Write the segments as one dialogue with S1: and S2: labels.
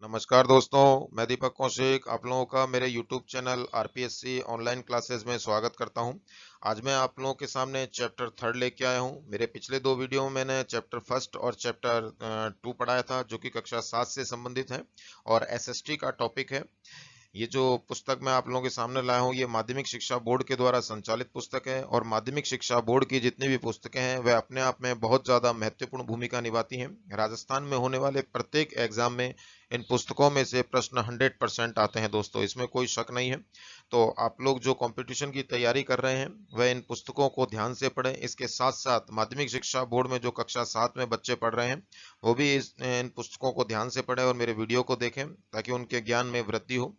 S1: नमस्कार दोस्तों, मैं दीपक कौशिक आप लोगों का मेरे YouTube channel RPSC online classes में स्वागत करता हूं। आज मैं आप लोगों के सामने चैप्टर थर्ड लेके आया हूं। मेरे पिछले दो वीडियो में मैंने चैप्टर फर्स्ट और चैप्टर टू पढ़ाया था, जो कि कक्षा 7 से संबंधित है और एसएसटी का टॉपिक है। ये जो पुस्तक मैं आप लोगों के सामने लाया हूँ, ये माध्यमिक शिक्षा बोर्ड के द्वारा संचालित पुस्तक है और माध्यमिक शिक्षा बोर्ड की जितनी भी पुस्तकें हैं वह अपने आप में बहुत ज़्यादा महत्वपूर्ण भूमिका निभाती हैं। राजस्थान में होने वाले प्रत्येक एग्जाम में इन पुस्तकों में से प्रश्न 100% आते हैं दोस्तों, इसमें कोई शक नहीं है। तो आप लोग जो कंपटीशन की तैयारी कर रहे हैं वह इन पुस्तकों को ध्यान से पढ़ें। इसके साथ साथ माध्यमिक शिक्षा बोर्ड में जो कक्षा 7 में बच्चे पढ़ रहे हैं वो भी इन पुस्तकों को ध्यान से पढ़ें और मेरे वीडियो को देखें ताकि उनके ज्ञान में वृद्धि हो।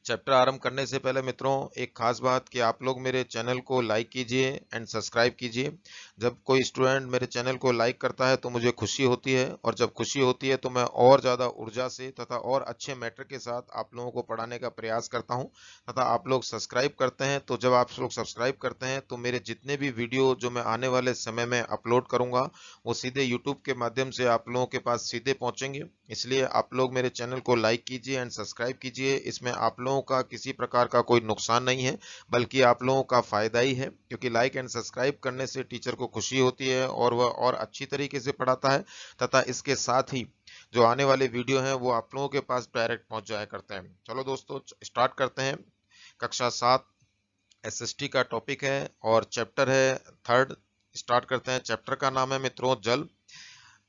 S1: चैप्टर आरंभ करने से पहले मित्रों, एक खास बात कि आप लोग मेरे चैनल को लाइक कीजिए एंड सब्सक्राइब कीजिए। जब कोई स्टूडेंट मेरे चैनल को लाइक करता है तो मुझे खुशी होती है, और जब खुशी होती है तो मैं और ज़्यादा ऊर्जा से तथा और अच्छे मैटर के साथ आप लोगों को पढ़ाने का प्रयास करता हूं। तथा आप लोग सब्सक्राइब करते हैं, तो जब आप लोग सब्सक्राइब करते हैं तो मेरे जितने भी वीडियो जो मैं आने वाले समय में अपलोड करूंगा वो सीधे यूट्यूब के माध्यम से आप लोगों के पास सीधे पहुंचेंगे। इसलिए आप लोग मेरे चैनल को लाइक कीजिए एंड सब्सक्राइब कीजिए। इसमें आप लोगों का किसी प्रकार का कोई नुकसान नहीं है, बल्कि आप लोगों का फायदा ही है, क्योंकि लाइक एंड सब्सक्राइब करने से टीचर को खुशी होती है और वह और अच्छी तरीके से पढ़ाता है। तथा इसके साथ ही जो आने वाले वीडियो हैं वो आप लोगों के पास डायरेक्ट पहुंच जाया करते हैं। चलो दोस्तों, स्टार्ट करते हैं। कक्षा 7 एसएसटी का टॉपिक है और चैप्टर है थर्ड। स्टार्ट करते हैं। चैप्टर का नाम है मित्रों जल।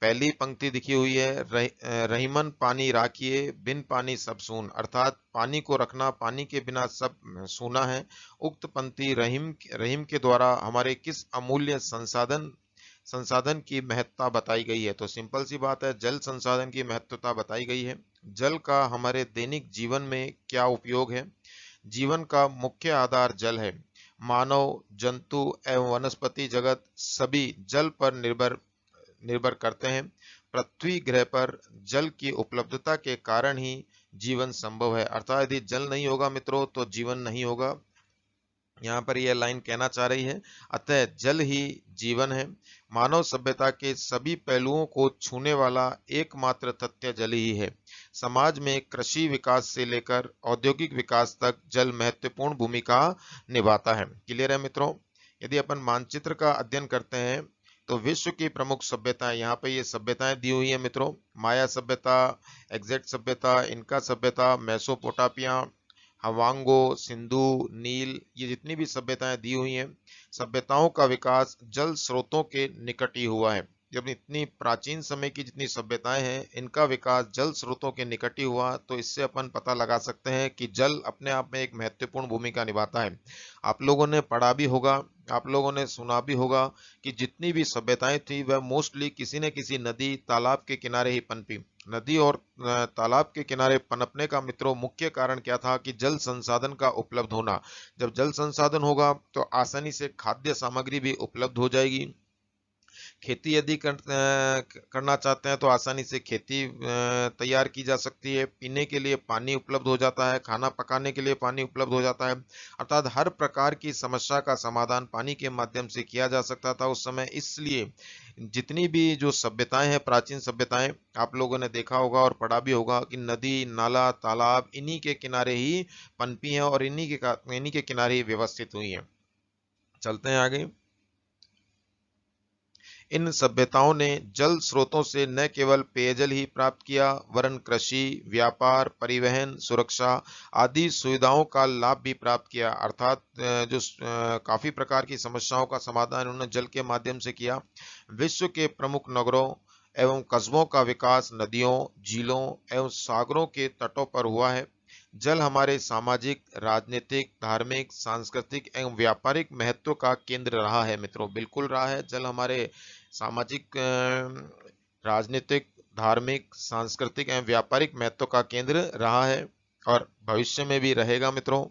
S1: पहली पंक्ति दिखी हुई है, रहीमन पानी राखिए बिन पानी सब सून, अर्थात पानी को रखना, पानी के बिना सब सूना है। उक्त पंक्ति रहीम रहीम के द्वारा हमारे किस अमूल्य संसाधन संसाधन की महत्ता बताई गई है। तो सिंपल सी बात है, जल संसाधन की महत्वता बताई गई है। जल का हमारे दैनिक जीवन में क्या उपयोग है। जीवन का मुख्य आधार जल है। मानव, जंतु एवं वनस्पति जगत सभी जल पर निर्भर निर्भर करते हैं। पृथ्वी ग्रह पर जल की उपलब्धता के कारण ही जीवन संभव है, अर्थात यदि जल नहीं होगा मित्रों तो जीवन नहीं होगा। यहाँ पर यह लाइन कहना चाह रही है, अतः जल ही जीवन है। मानव सभ्यता के सभी पहलुओं को छूने वाला एकमात्र तथ्य जल ही है। समाज में कृषि विकास से लेकर औद्योगिक विकास तक जल महत्वपूर्ण भूमिका निभाता है। क्लियर है मित्रों। यदि अपन मानचित्र का अध्ययन करते हैं तो विश्व की प्रमुख सभ्यताएं, यहाँ पे ये सभ्यताएं दी हुई है मित्रों। माया सभ्यता, एग्जैक्ट सभ्यता, इनका सभ्यता, मेसोपोटामिया, हवांगो, सिंधु, नील, ये जितनी भी सभ्यताएं दी हुई हैं, सभ्यताओं का विकास जल स्रोतों के निकट ही हुआ है। जब इतनी प्राचीन समय की जितनी सभ्यताएं हैं इनका विकास जल स्रोतों के निकट ही हुआ, तो इससे अपन पता लगा सकते हैं कि जल अपने आप में एक महत्वपूर्ण भूमिका निभाता है। आप लोगों ने पढ़ा भी होगा, आप लोगों ने सुना भी होगा कि जितनी भी सभ्यताएं थी वह मोस्टली किसी न किसी नदी तालाब के किनारे ही पनपी। नदी और तालाब के किनारे पनपने का मित्रों मुख्य कारण क्या था कि जल संसाधन का उपलब्ध होना। जब जल संसाधन होगा तो आसानी से खाद्य सामग्री भी उपलब्ध हो जाएगी। खेती यदि करना चाहते हैं तो आसानी से खेती तैयार की जा सकती है। पीने के लिए पानी उपलब्ध हो जाता है, खाना पकाने के लिए पानी उपलब्ध हो जाता है। अर्थात हर प्रकार की समस्या का समाधान पानी के माध्यम से किया जा सकता था उस समय। इसलिए जितनी भी जो सभ्यताएं हैं, प्राचीन सभ्यताएं, आप लोगों ने देखा होगा और पढ़ा भी होगा कि नदी, नाला, तालाब इन्हीं के किनारे ही पनपी हैं और इन्हीं के किनारे ही व्यवस्थित हुई हैं। चलते हैं आगे। इन सभ्यताओं ने जल स्रोतों से न केवल पेयजल ही प्राप्त किया, वरन कृषि, व्यापार, परिवहन, सुरक्षा आदि सुविधाओं का लाभ भी प्राप्त किया। अर्थात काफी प्रकार की समस्याओं का समाधान उन्होंने जल के माध्यम से किया। विश्व के प्रमुख नगरों एवं कस्बों का विकास नदियों, झीलों एवं सागरों के तटों पर हुआ है। जल हमारे सामाजिक, राजनीतिक, धार्मिक, सांस्कृतिक एवं व्यापारिक महत्व का केंद्र रहा है मित्रों। बिल्कुल रहा है। जल हमारे सामाजिक, राजनीतिक, धार्मिक, सांस्कृतिक एवं व्यापारिक महत्व का केंद्र रहा है और भविष्य में भी रहेगा मित्रों।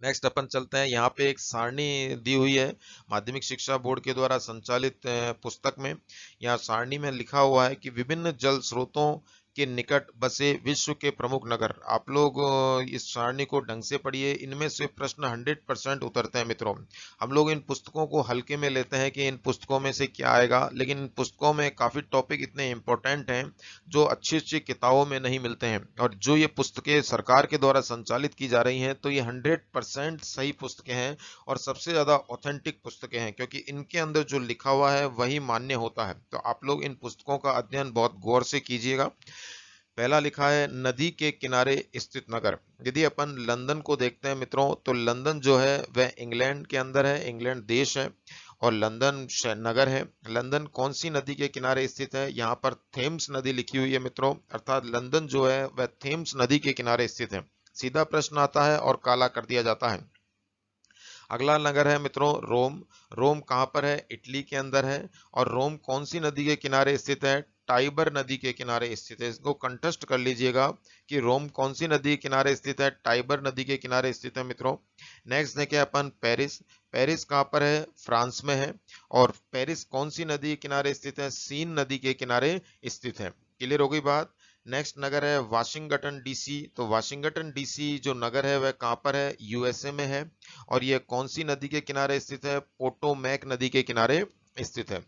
S1: नेक्स्ट अपन चलते हैं। यहाँ पे एक सारणी दी हुई है माध्यमिक शिक्षा बोर्ड के द्वारा संचालित पुस्तक में। यहाँ सारणी में लिखा हुआ है कि विभिन्न जल स्रोतों के निकट बसे विश्व के प्रमुख नगर। आप लोग इस सारणी को ढंग से पढ़िए, इनमें से प्रश्न 100% उतरते हैं मित्रों। हम लोग इन पुस्तकों को हल्के में लेते हैं कि इन पुस्तकों में से क्या आएगा, लेकिन इन पुस्तकों में काफी टॉपिक इतने इंपॉर्टेंट हैं जो अच्छी अच्छी किताबों में नहीं मिलते हैं। और जो ये पुस्तकें सरकार के द्वारा संचालित की जा रही हैं, तो ये 100% सही पुस्तकें हैं और सबसे ज्यादा ऑथेंटिक पुस्तकें हैं, क्योंकि इनके अंदर जो लिखा हुआ है वही मान्य होता है। तो आप लोग इन पुस्तकों का अध्ययन बहुत गौर से कीजिएगा। पहला लिखा है नदी के किनारे स्थित नगर। यदि अपन लंदन को देखते हैं मित्रों, तो लंदन जो है वह इंग्लैंड के अंदर है, इंग्लैंड देश है और लंदन नगर है। लंदन कौन सी नदी के किनारे स्थित है? यहाँ पर थेम्स नदी लिखी हुई है मित्रों, अर्थात लंदन जो है वह थेम्स नदी के किनारे स्थित है। सीधा प्रश्न आता है और काला कर दिया जाता है। अगला नगर है मित्रों रोम। रोम कहाँ पर है? इटली के अंदर है। और रोम कौन सी नदी के किनारे स्थित है? टाइबर नदी के किनारे स्थित है। इसको कंटेस्ट कर लीजिएगा कि रोम कौन सी नदी के किनारे स्थित है? टाइबर नदी के किनारे स्थित है मित्रों। नेक्स्ट देखें अपन पेरिस। पेरिस कहाँ पर है? फ्रांस में है। और पेरिस कौन सी नदी के किनारे स्थित है? सीन नदी के किनारे स्थित है। क्लियर हो गई बात। नेक्स्ट नगर है वाशिंगटन डीसी। तो वाशिंगटन डीसी जो नगर है वह कहाँ पर है? यूएसए में है। और यह कौन सी नदी के किनारे स्थित है? पोटोमैक नदी के किनारे स्थित है।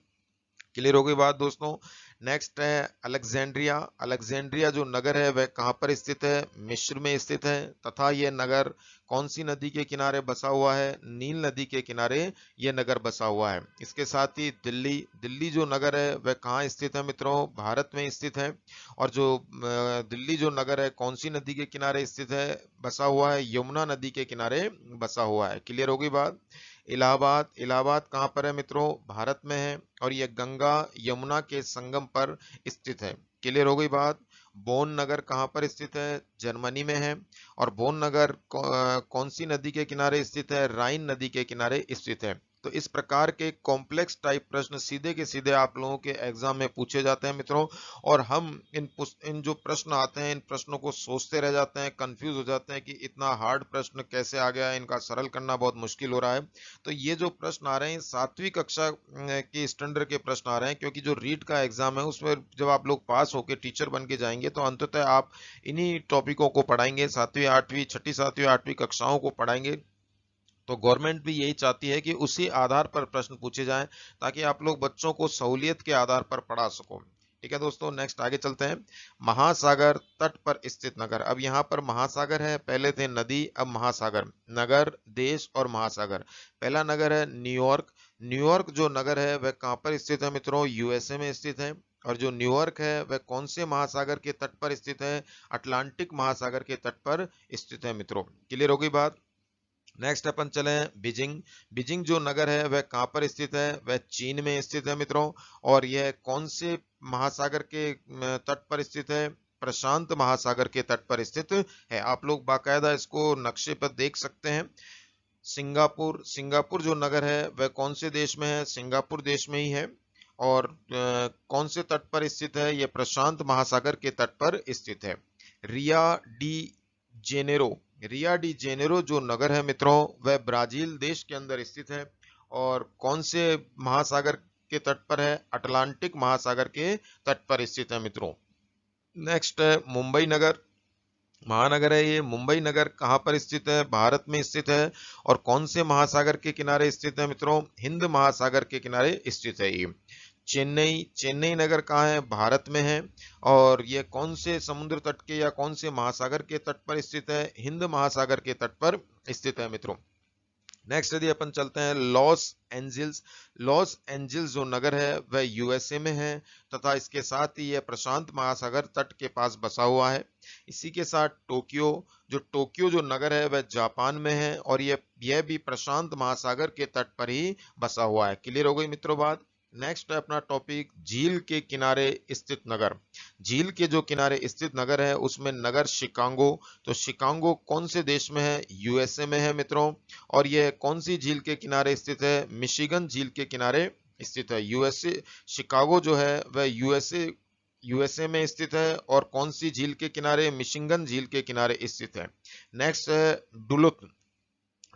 S1: क्लियर हो गई बात दोस्तों। नेक्स्ट है अलेक्जेंड्रिया। अलेक्जेंड्रिया जो नगर है वह कहाँ पर स्थित है? मिस्र में स्थित है। तथा यह नगर कौन सी नदी के किनारे बसा हुआ है? नील नदी के किनारे यह नगर बसा हुआ है। इसके साथ ही दिल्ली। दिल्ली जो नगर है वह कहाँ स्थित है मित्रों? भारत में स्थित है। और जो दिल्ली जो नगर है कौन सी नदी के किनारे स्थित है, बसा हुआ है? यमुना नदी के किनारे बसा हुआ है। क्लियर हो गई बात। इलाहाबाद। इलाहाबाद कहाँ पर है मित्रों? भारत में है और यह गंगा यमुना के संगम पर स्थित है। क्लियर हो गई बात। बोन नगर कहाँ पर स्थित है? जर्मनी में है। और बोन नगर कौन सी नदी के किनारे स्थित है? राइन नदी के किनारे स्थित है। तो इस प्रकार के कॉम्प्लेक्स टाइप प्रश्न सीधे के सीधे आप लोगों के एग्जाम में पूछे जाते हैं मित्रों। और हम इन जो प्रश्न आते हैं इन प्रश्नों को सोचते रह जाते हैं, कंफ्यूज हो जाते हैं कि इतना हार्ड प्रश्न कैसे आ गया, इनका सरल करना बहुत मुश्किल हो रहा है। तो ये जो प्रश्न आ रहे हैं 7वीं कक्षा के स्टैंडर्ड के प्रश्न आ रहे हैं, क्योंकि जो रीट का एग्जाम है उसमें जब आप लोग पास होकर टीचर बन के जाएंगे तो अंततः आप इन्हीं टॉपिकों को पढ़ाएंगे, 7वीं 8वीं 6ठी 7वीं 8वीं कक्षाओं को पढ़ाएंगे। तो गवर्नमेंट भी यही चाहती है कि उसी आधार पर प्रश्न पूछे जाएं, ताकि आप लोग बच्चों को सहूलियत के आधार पर पढ़ा सको। ठीक है दोस्तों, नेक्स्ट आगे चलते हैं। महासागर तट पर स्थित नगर। अब यहाँ पर महासागर है, पहले थे नदी, अब महासागर। नगर, देश और महासागर। पहला नगर है न्यूयॉर्क। न्यूयॉर्क जो नगर है वह कहाँ पर स्थित है मित्रों? यूएसए में स्थित है। और जो न्यूयॉर्क है वह कौन से महासागर के तट पर स्थित है? अटलांटिक महासागर के तट पर स्थित है मित्रों। क्लियर हो गई बात। नेक्स्ट अपन चले बीजिंग। बीजिंग जो नगर है वह कहाँ पर स्थित है? वह चीन में स्थित है मित्रों। और यह कौन से महासागर के तट पर स्थित है? प्रशांत महासागर के तट पर स्थित है। आप लोग बाकायदा इसको नक्शे पर देख सकते हैं। सिंगापुर। सिंगापुर जो नगर है वह कौन से देश में है? सिंगापुर देश में ही है। और कौन से तट पर स्थित है? यह प्रशांत महासागर के तट पर स्थित है। रिया डी जेनेरो। रिया डी जेनेरो जो नगर है मित्रों वह ब्राजील देश के अंदर स्थित है। और कौन से महासागर के तट पर है? अटलांटिक महासागर के तट पर स्थित है मित्रों। नेक्स्ट है मुंबई नगर। महानगर है ये। मुंबई नगर कहाँ पर स्थित है? भारत में स्थित है। और कौन से महासागर के किनारे स्थित है मित्रों? हिंद महासागर के किनारे स्थित है ये। चेन्नई। चेन्नई नगर कहाँ है? भारत में है। और यह कौन से समुद्र तट के या कौन से महासागर के तट पर स्थित है? हिंद महासागर के तट पर स्थित है मित्रों। नेक्स्ट यदि अपन चलते हैं लॉस एंजल्स। लॉस एंजल्स जो नगर है वह यूएसए में है, तथा इसके साथ ही यह प्रशांत महासागर तट के पास बसा हुआ है। इसी के साथ टोक्यो। जो टोक्यो जो नगर है वह जापान में है और यह भी प्रशांत महासागर के तट पर ही बसा हुआ है। क्लियर हो गई मित्रों बात। नेक्स्ट है अपना टॉपिक झील के किनारे स्थित नगर। झील के जो किनारे स्थित नगर है उसमें नगर शिकागो। तो शिकागो कौन से देश में है? यूएसए में है मित्रों। और यह कौन सी झील के किनारे स्थित है? मिशिगन झील के किनारे स्थित है। यूएसए शिकागो जो है वह यूएसए में स्थित है। और कौन सी झील के किनारे? मिशिगन झील के किनारे स्थित है। नेक्स्ट है डुलुथ।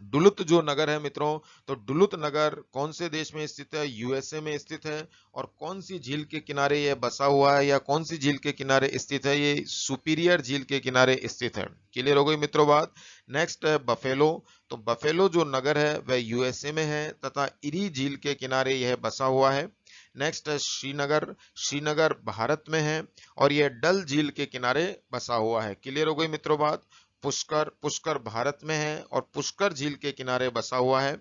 S1: डुलुथ जो नगर है मित्रों, तो डुलुथ नगर कौन से देश में स्थित है? यूएसए में स्थित है। और कौन सी झील के किनारे ये बसा हुआ है या कौन सी झील के किनारे स्थित है? ये सुपीरियर झील के किनारे स्थित है। क्लियर हो गई मित्रों बात। नेक्स्ट है बफेलो। तो बफेलो जो नगर है वह यूएसए में है तथा इरी झील के किनारे यह बसा हुआ है। नेक्स्ट है श्रीनगर। श्रीनगर भारत में है और यह डल झील के किनारे बसा हुआ है। क्लियर हो गई मित्रों बात। पुष्कर। पुष्कर भारत में है और पुष्कर झील के किनारे बसा हुआ है।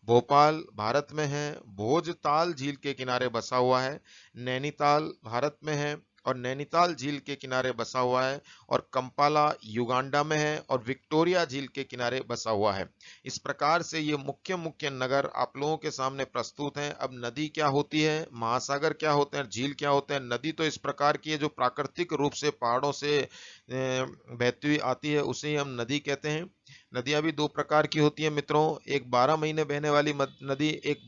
S1: भोपाल भारत में है, भोजताल झील के किनारे बसा हुआ है। नैनीताल भारत में है और नैनीताल झील के किनारे बसा हुआ है। और कंपाला युगांडा में है और विक्टोरिया झील के किनारे बसा हुआ है। इस प्रकार से ये मुख्य मुख्य नगर आप लोगों के सामने प्रस्तुत हैं। अब नदी क्या होती है, महासागर क्या होते हैं, झील क्या होते हैं? नदी तो इस प्रकार की है जो प्राकृतिक रूप से पहाड़ों से बहती हुई आती है, उसे ही हम नदी कहते हैं। नदियां भी दो प्रकार की होती है मित्रों, एक 12 महीने बहने वाली नदी, एक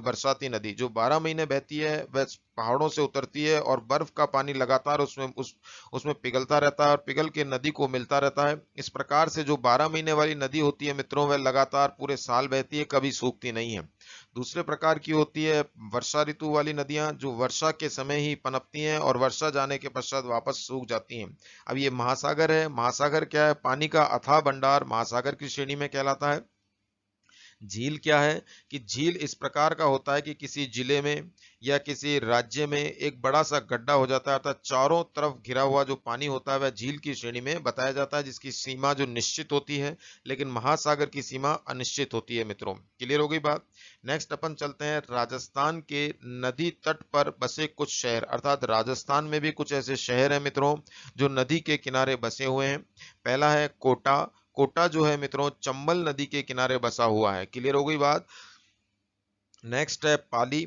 S1: बरसाती नदी। जो 12 महीने बहती है वह पहाड़ों से उतरती है और बर्फ का पानी लगातार उसमें पिघलता रहता है और पिघल के नदी को मिलता रहता है। इस प्रकार से जो 12 महीने वाली नदी होती है मित्रों, वह लगातार पूरे साल बहती है, कभी सूखती नहीं है। दूसरे प्रकार की होती है वर्षा ऋतु वाली नदियां, जो वर्षा के समय ही पनपती हैं और वर्षा जाने के पश्चात वापस सूख जाती हैं। अब ये महासागर है। महासागर क्या है? पानी का अथाह भंडार महासागर की श्रेणी में कहलाता है। झील क्या है कि झील इस प्रकार का होता है कि किसी जिले में या किसी राज्य में एक बड़ा सा गड्ढा हो जाता है, अर्थात चारों तरफ घिरा हुआ जो पानी होता है वह झील की श्रेणी में बताया जाता है, जिसकी सीमा जो निश्चित होती है। लेकिन महासागर की सीमा अनिश्चित होती है मित्रों। क्लियर हो गई बात। नेक्स्ट अपन चलते हैं राजस्थान के नदी तट पर बसे कुछ शहर, अर्थात राजस्थान में भी कुछ ऐसे शहर हैं मित्रों जो नदी के किनारे बसे हुए हैं। पहला है कोटा। कोटा जो है मित्रों चंबल नदी के किनारे बसा हुआ है। क्लियर हो गई बात। नेक्स्ट है पाली।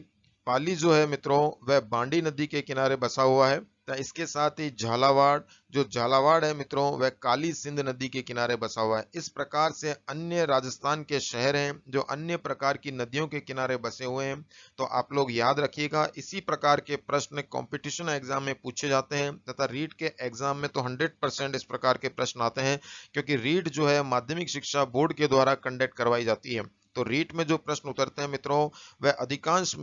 S1: पाली जो है मित्रों वह बांडी नदी के किनारे बसा हुआ है। तो इसके साथ ही झालावाड़, जो झालावाड़ है मित्रों वह काली सिंध नदी के किनारे बसा हुआ है। इस प्रकार से अन्य राजस्थान के शहर हैं जो अन्य प्रकार की नदियों के किनारे बसे हुए हैं। तो आप लोग याद रखिएगा, इसी प्रकार के प्रश्न कंपटीशन एग्जाम में पूछे जाते हैं तथा रीट के एग्जाम में तो 100% इस प्रकार के प्रश्न आते हैं, क्योंकि रीट जो है माध्यमिक शिक्षा बोर्ड के द्वारा कंडक्ट करवाई जाती है। तो रीट में जो प्रश्न उतरते हैं मित्रों वह अधिकांश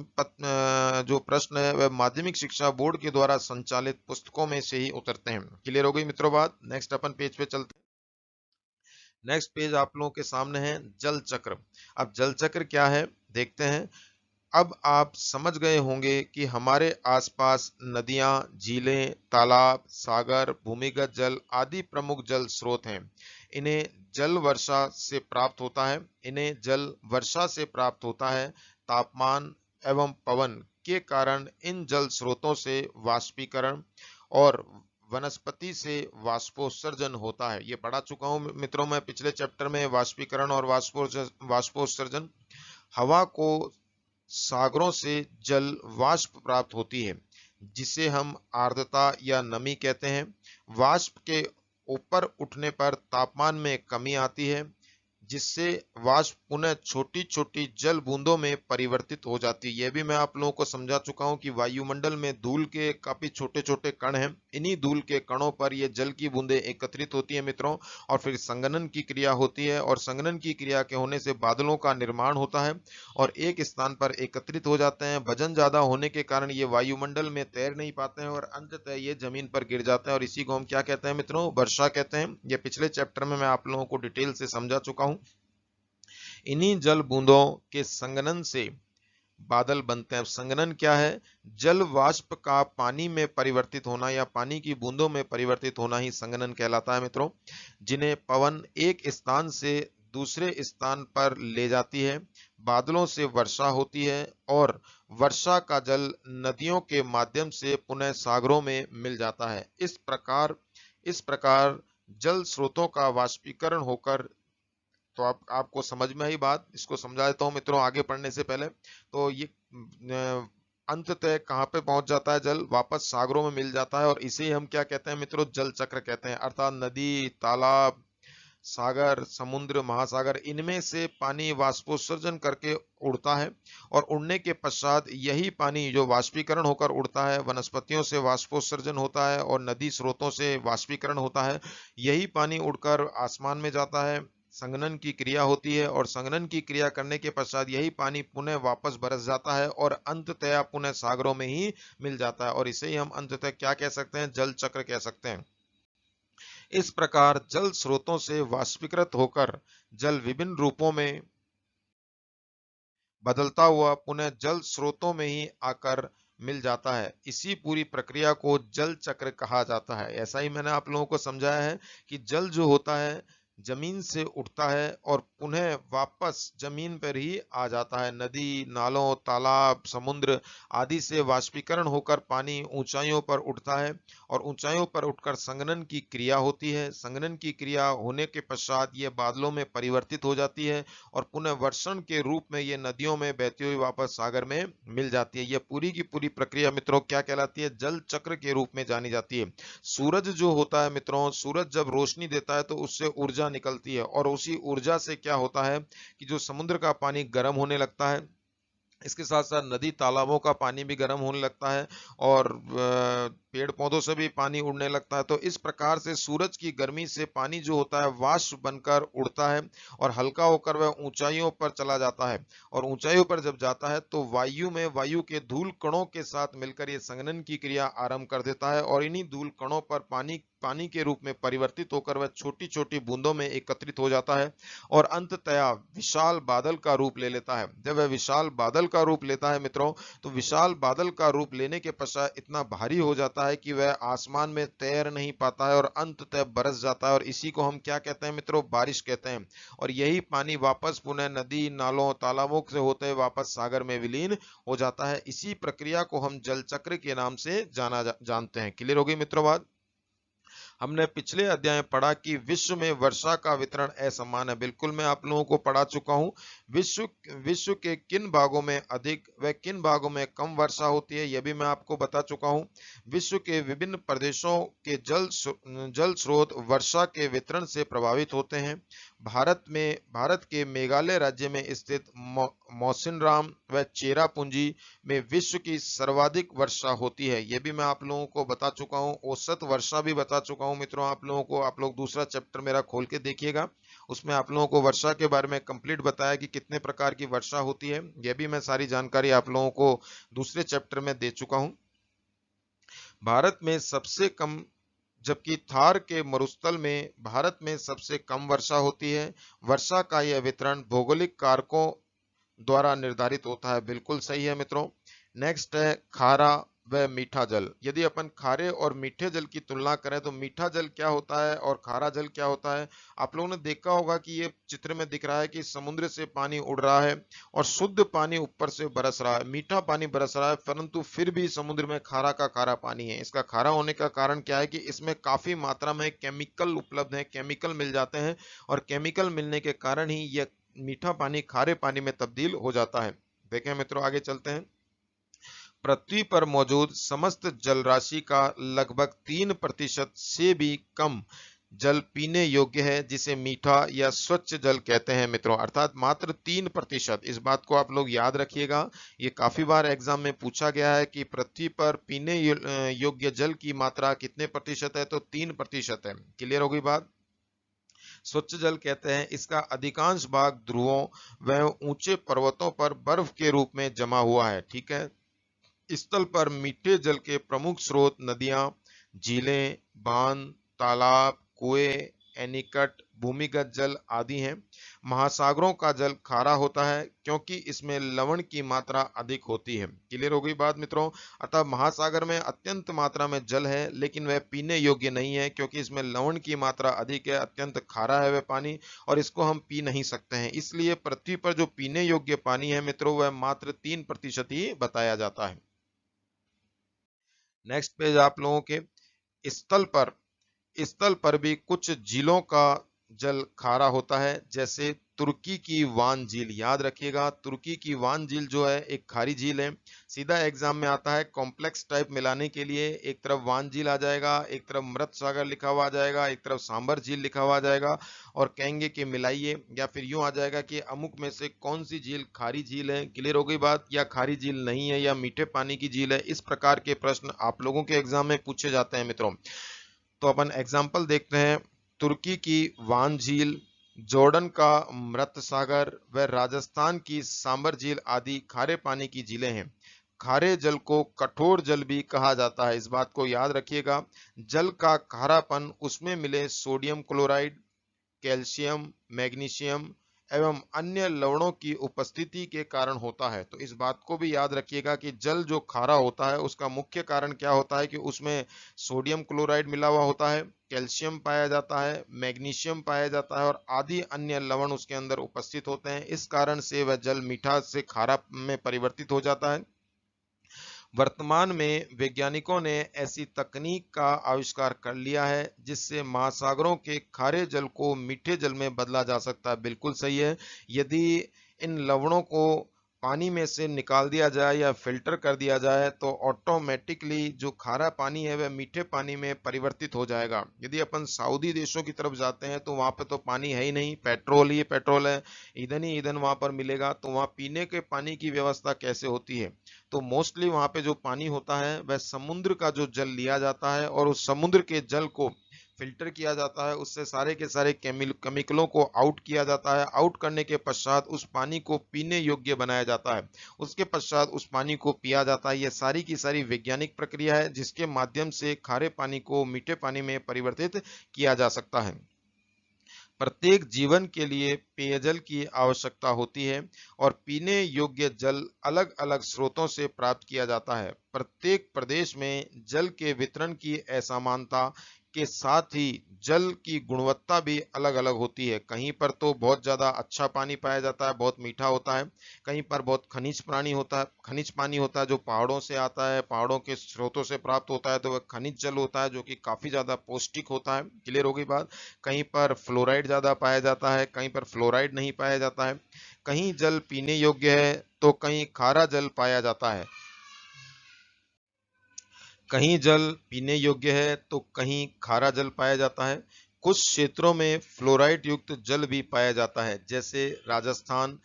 S1: जो प्रश्न है वह माध्यमिक शिक्षा बोर्ड के द्वारा संचालित पुस्तकों में से ही उतरते हैं। क्लियर हो गई मित्रों बात। नेक्स्ट अपन पेज पे चलते हैं। नेक्स्ट पेज आप लोगों के सामने है जल चक्र। अब जल चक्र क्या है देखते हैं। अब आप समझ गए होंगे कि हमारे आसपास नदियां, झीलें, तालाब, सागर, भूमिगत जल आदि प्रमुख जल स्रोत हैं। इन्हें जल वर्षा से प्राप्त होता है। इन्हें जल वर्षा से प्राप्त होता है। तापमान एवं पवन के कारण इन जल स्रोतों से वाष्पीकरण और वनस्पति से वाष्पोत्सर्जन होता है। ये पढ़ा चुका हूं मित्रों मैं पिछले चैप्टर में, वाष्पीकरण और वाष्पोत्सर्जन। हवा को सागरों से जल वाष्प प्राप्त होती है, जिसे हम आर्द्रता या नमी कहते हैं। वाष्प के ऊपर उठने पर तापमान में कमी आती है, जिससे वाष्प पुनः छोटी छोटी जल बूंदों में परिवर्तित हो जाती है। यह भी मैं आप लोगों को समझा चुका हूं कि वायुमंडल में धूल के काफी छोटे छोटे कण हैं। इन्हीं धूल के कणों पर ये जल की बूंदें एकत्रित होती है मित्रों, और फिर संघनन की क्रिया होती है और संघनन की क्रिया के होने से बादलों का निर्माण होता है और एक स्थान पर एकत्रित हो जाते हैं। वजन ज्यादा होने के कारण ये वायुमंडल में तैर नहीं पाते हैं और अंततः ये जमीन पर गिर जाते हैं और इसी को हम क्या कहते हैं मित्रों? वर्षा कहते हैं। ये पिछले चैप्टर में मैं आप लोगों को डिटेल से समझा चुका हूं। इन्हीं जल बूंदों के संघनन से बादल बनते हैं। संघनन क्या है? जल वाष्प का पानी में परिवर्तित होना या पानी की बूंदों में परिवर्तित होना ही संघनन कहलाता है मित्रों, जिन्हें पवन एक स्थान से दूसरे स्थान पर ले जाती है। बादलों से वर्षा होती है और वर्षा का जल नदियों के माध्यम से पुनः सागरों में मिल जाता है। इस प्रकार जल स्रोतों का वाष्पीकरण होकर, तो आपको समझ में आई बात। इसको समझा देता हूं मित्रों आगे पढ़ने से पहले। तो ये अंततः कहाँ पे पहुंच जाता है? जल वापस सागरों में मिल जाता है और इसे हम क्या कहते हैं मित्रों? जल चक्र कहते हैं। अर्थात नदी, तालाब, सागर, समुद्र, महासागर, इनमें से पानी वाष्पोत्सर्जन करके उड़ता है और उड़ने के पश्चात यही पानी जो वाष्पीकरण होकर उड़ता है, वनस्पतियों से वाष्पोत्सर्जन होता है और नदी स्रोतों से वाष्पीकरण होता है। यही पानी उड़कर आसमान में जाता है, संघनन की क्रिया होती है और संघनन की क्रिया करने के पश्चात यही पानी पुनः वापस बरस जाता है और अंततः पुनः सागरों में ही मिल जाता है और इसे ही हम अंततः क्या कह सकते हैं, जल चक्र कह सकते हैं। इस प्रकार जल स्रोतों से वाष्पीकृत होकर जल विभिन्न रूपों में बदलता हुआ पुनः जल स्रोतों में ही आकर मिल जाता है। इसी पूरी प्रक्रिया को जल चक्र कहा जाता है। ऐसा ही मैंने आप लोगों को समझाया है कि जल जो होता है जमीन से उठता है और पुनः वापस जमीन पर ही आ जाता है। नदी, नालों, तालाब, समुद्र आदि से वाष्पीकरण होकर पानी ऊंचाइयों पर उठता है और ऊंचाइयों पर उठकर संघनन की क्रिया होती है। संघनन की क्रिया होने के पश्चात ये बादलों में परिवर्तित हो जाती है और पुनः वर्षण के रूप में ये नदियों में बहती हुई वापस सागर में मिल जाती है। ये पूरी की पूरी प्रक्रिया मित्रों क्या कहलाती है, जल चक्र के रूप में जानी जाती है। सूरज जो होता है मित्रों, सूरज जब रोशनी देता है तो उससे ऊर्जा निकलती है और उसी ऊर्जा से क्या होता है कि जो समुद्र का पानी गर्म होने लगता है, इसके साथ साथ नदी तालाबों का पानी भी गर्म होने लगता है और पेड़ पौधों से भी पानी उड़ने लगता है। तो इस प्रकार से सूरज की गर्मी से पानी जो होता है वाष्प बनकर उड़ता है और हल्का होकर वह ऊंचाइयों पर चला जाता है और ऊंचाइयों पर जब जाता है तो वायु में वायु के धूल कणों के साथ मिलकर ये संघनन की क्रिया आरंभ कर देता है और इन्हीं धूल कणों पर पानी के रूप में परिवर्तित होकर वह छोटी छोटी बूंदों में एकत्रित हो जाता है और अंततः विशाल बादल का रूप ले लेता है। जब वह विशाल बादल का रूप लेता है मित्रों, तो विशाल बादल का रूप लेने के पश्चात इतना भारी हो जाता है कि वह आसमान में तैर नहीं पाता है और अंततः बरस जाता है और इसी को हम क्या कहते हैं मित्रों, बारिश कहते हैं। और यही पानी वापस पुनः नदी, नालों, तालाबों से होते हुए वापस सागर में विलीन हो जाता है। इसी प्रक्रिया को हम जल चक्र के नाम से जानते हैं। क्लियर होगी मित्रों बात? हमने पिछले अध्याय में पढ़ा कि विश्व में वर्षा का वितरण असमान है। बिल्कुल मैं आप लोगों को पढ़ा चुका हूं। विश्व विश्व के किन भागों में अधिक व किन भागों में कम वर्षा होती है, यह भी मैं आपको बता चुका हूं। विश्व के विभिन्न प्रदेशों के जल स्रोत वर्षा के वितरण से प्रभावित होते हैं। भारत के मेघालय राज्य में स्थित मौसिनराम व चेरापूंजी में विश्व की सर्वाधिक वर्षा होती है। यह भी मैं आप लोगों को बता चुका हूं। औसत वर्षा भी बता चुका हूं मित्रों आप लोगों को। आप लोग दूसरा चैप्टर मेरा खोल के देखिएगा, उसमें आप लोगों को वर्षा के बारे में कंप्लीट बताया कि कितने प्रकार की वर्षा होती है। यह भी मैं सारी जानकारी आप लोगों को दूसरे चैप्टर में दे चुका हूं। भारत में सबसे कम जबकि थार के मरुस्थल में भारत में सबसे कम वर्षा होती है। वर्षा का यह वितरण भौगोलिक कारकों द्वारा निर्धारित होता है। बिल्कुल सही है मित्रों। नेक्स्ट है खारा व मीठा जल। यदि अपन खारे और मीठे जल की तुलना करें तो मीठा जल क्या होता है और खारा जल क्या होता है। आप लोगों ने देखा होगा कि ये चित्र में दिख रहा है कि समुद्र से पानी उड़ रहा है और शुद्ध पानी ऊपर से बरस रहा है, मीठा पानी बरस रहा है, परंतु फिर भी समुद्र में खारा का खारा पानी है। इसका खारा होने का कारण क्या है कि इसमें काफी मात्रा में केमिकल उपलब्ध है, केमिकल मिल जाते हैं और केमिकल मिलने के कारण ही यह मीठा पानी खारे पानी में तब्दील हो जाता है। देखें मित्रों आगे चलते हैं। पृथ्वी पर मौजूद समस्त जल राशि का लगभग 3% से भी कम जल पीने योग्य है, जिसे मीठा या स्वच्छ जल कहते हैं मित्रों। अर्थात मात्र 3%। इस बात को आप लोग याद रखिएगा, ये काफी बार एग्जाम में पूछा गया है कि पृथ्वी पर पीने योग्य जल की मात्रा कितने प्रतिशत है, तो 3% है। क्लियर हो गई बात? स्वच्छ जल कहते हैं इसका अधिकांश भाग ध्रुवों व ऊंचे पर्वतों पर बर्फ के रूप में जमा हुआ है। ठीक है। स्थल पर मीठे जल के प्रमुख स्रोत नदियां, झीलें, बांध, तालाब, कुएं, एनीकट, भूमिगत जल आदि हैं। महासागरों का जल खारा होता है क्योंकि इसमें लवण की मात्रा अधिक होती है। क्लियर हो गई बात मित्रों? अतः महासागर में अत्यंत मात्रा में जल है लेकिन वह पीने योग्य नहीं है क्योंकि इसमें लवण की मात्रा अधिक है, अत्यंत खारा है वह पानी और इसको हम पी नहीं सकते हैं। इसलिए पृथ्वी पर जो पीने योग्य पानी है मित्रों वह मात्र 3% ही बताया जाता है। नेक्स्ट पेज आप लोगों के स्थल पर स्थल पर भी कुछ झीलों का जल खारा होता है, जैसे तुर्की की वान झील। याद रखिएगा, तुर्की की वान झील जो है एक खारी झील है। सीधा एग्जाम में आता है कॉम्प्लेक्स टाइप मिलाने के लिए, एक तरफ वान झील आ जाएगा, एक तरफ मृत सागर लिखा हुआ आ जाएगा, एक तरफ सांबर झील लिखा हुआ आ जाएगा और कहेंगे कि मिलाइए, या फिर यूं आ जाएगा कि अमुक में से कौन सी झील खारी झील है। क्लियर हो गई बात? या खारी झील नहीं है या मीठे पानी की झील है। इस प्रकार के प्रश्न आप लोगों के एग्जाम में पूछे जाते हैं मित्रों। तो अपन एग्जाम्पल देखते हैं। तुर्की की वान झील, जॉर्डन का मृत सागर व राजस्थान की सांबर झील आदि खारे पानी की झीलें हैं। खारे जल को कठोर जल भी कहा जाता है, इस बात को याद रखिएगा। जल का खारापन उसमें मिले सोडियम क्लोराइड, कैल्शियम, मैग्नीशियम एवं अन्य लवणों की उपस्थिति के कारण होता है। तो इस बात को भी याद रखिएगा कि जल जो खारा होता है उसका मुख्य कारण क्या होता है कि उसमें सोडियम क्लोराइड मिला हुआ होता है, कैल्शियम पाया जाता है, मैग्नीशियम पाया जाता है और आदि अन्य लवण उसके अंदर उपस्थित होते हैं। इस कारण से वह जल मीठा से खारा में परिवर्तित हो जाता है। वर्तमान में वैज्ञानिकों ने ऐसी तकनीक का आविष्कार कर लिया है जिससे महासागरों के खारे जल को मीठे जल में बदला जा सकता है। बिल्कुल सही है। यदि इन लवणों को पानी में से निकाल दिया जाए या फिल्टर कर दिया जाए तो ऑटोमेटिकली जो खारा पानी है वह मीठे पानी में परिवर्तित हो जाएगा। यदि अपन सऊदी देशों की तरफ जाते हैं तो वहां पे तो पानी है ही नहीं, पेट्रोल ही पेट्रोल है, ईंधन ही ईंधन वहां पर मिलेगा, तो वहां पीने के पानी की व्यवस्था कैसे होती है? तो मोस्टली वहां पे जो पानी होता है वह समुद्र का जो जल लिया जाता है और उस समुद्र के जल को फिल्टर किया जाता है, उससे सारे के सारे केमिकलों को आउट किया जाता है। आउट करने के पश्चात उस पानी को पीने योग्य बनाया जाता है, उसके पश्चात उस पानी को पिया जाता है। यह सारी की सारी वैज्ञानिक प्रक्रिया है जिसके माध्यम से खारे पानी को मीठे पानी में परिवर्तित किया जा सकता है। प्रत्येक जीवन के लिए पेयजल की आवश्यकता होती है और पीने योग्य जल अलग अलग स्रोतों से प्राप्त किया जाता है। प्रत्येक प्रदेश में जल के वितरण की असमानता के साथ ही जल की गुणवत्ता भी अलग अलग होती है। कहीं पर तो बहुत ज्यादा अच्छा पानी पाया जाता है, बहुत मीठा होता है। कहीं पर बहुत खनिज पानी होता है जो पहाड़ों से आता है, पहाड़ों के स्रोतों से प्राप्त होता है, तो वह खनिज जल होता है जो कि काफी ज्यादा पौष्टिक होता है। क्लियर हो गई बात? कहीं पर फ्लोराइड ज्यादा पाया जाता है, कहीं पर फ्लोराइड नहीं पाया जाता है। कहीं जल पीने योग्य है तो कहीं खारा जल पाया जाता है। कहीं जल पीने योग्य है तो कहीं खारा जल पाया जाता है। कुछ क्षेत्रों में फ्लोराइड युक्त जल भी पाया जाता है, जैसे राजस्थान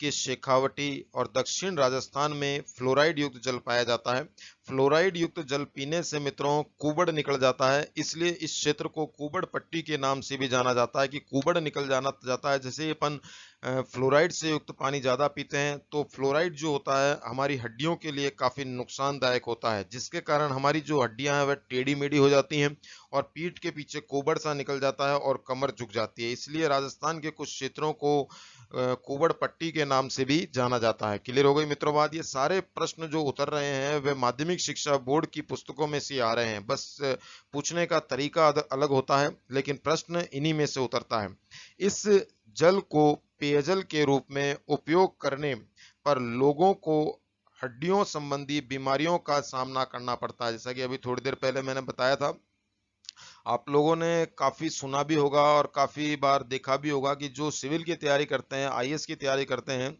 S1: के शेखावटी और दक्षिण राजस्थान में फ्लोराइड युक्त जल पाया जाता है। फ्लोराइड युक्त जल पीने से मित्रों कुबड़ निकल जाता है, इसलिए इस क्षेत्र को कुबड़ पट्टी के नाम से भी जाना जाता है कि कुबड़ निकल जाना जाता है। जैसे अपन फ्लोराइड से युक्त पानी ज्यादा पीते हैं तो फ्लोराइड जो होता है हमारी हड्डियों के लिए काफी नुकसानदायक होता है, जिसके कारण हमारी जो हड्डियां हैं वह टेढ़ी मेढ़ी हो जाती हैं और पीठ के पीछे कुबड़ सा निकल जाता है और कमर झुक जाती है। इसलिए राजस्थान के कुछ क्षेत्रों को कुबड़ पट्टी के नाम से भी जाना जाता है। क्लियर हो गई मित्रों बात? ये सारे प्रश्न जो उतर रहे हैं वे माध्यमिक शिक्षा बोर्ड की पुस्तकों में से आ रहे हैं, बस पूछने का तरीका अलग होता है लेकिन प्रश्न इन्हीं में से उतरता है। इस जल को पेयजल के रूप में उपयोग करने पर लोगों को हड्डियों संबंधी बीमारियों का सामना करना पड़ता है। जैसा कि अभी थोड़ी देर पहले मैंने बताया था, आप लोगों ने काफी सुना भी होगा और काफी बार देखा भी होगा कि जो सिविल की तैयारी करते हैं, आईएएस की तैयारी करते हैं,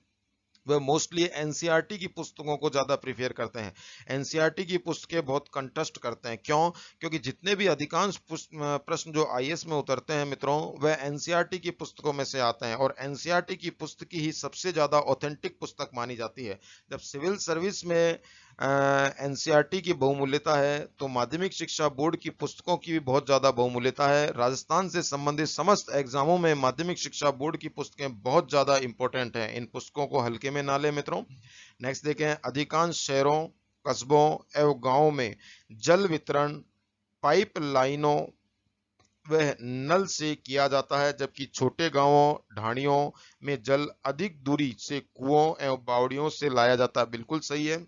S1: वह मोस्टली एनसीईआरटी की पुस्तकों को ज्यादा प्रीफेयर करते हैं। एनसीईआरटी की पुस्तकें बहुत कंटेस्ट करते हैं। क्यों? क्योंकि जितने भी अधिकांश प्रश्न जो आईएएस में उतरते हैं मित्रों वह एनसीईआरटी की पुस्तकों में से आते हैं और एनसीईआरटी की पुस्तक ही सबसे ज्यादा ऑथेंटिक पुस्तक मानी जाती है। जब सिविल सर्विस में एनसीईआरटी की बहुमूल्यता है तो माध्यमिक शिक्षा बोर्ड की पुस्तकों की भी बहुत ज्यादा बहुमूल्यता है। राजस्थान से संबंधित समस्त एग्जामों में माध्यमिक शिक्षा बोर्ड की पुस्तकें बहुत ज्यादा इंपॉर्टेंट हैं, इन पुस्तकों को हल्के में ना लें मित्रों। नेक्स्ट देखें, अधिकांश शहरों, कस्बों एवं गांवों में जल वितरण पाइप लाइनों वह नल से किया जाता है, जबकि छोटे गांवों, ढाणियों में जल अधिक दूरी से कुओं एवं बावड़ियों से लाया जाता है। बिल्कुल सही है।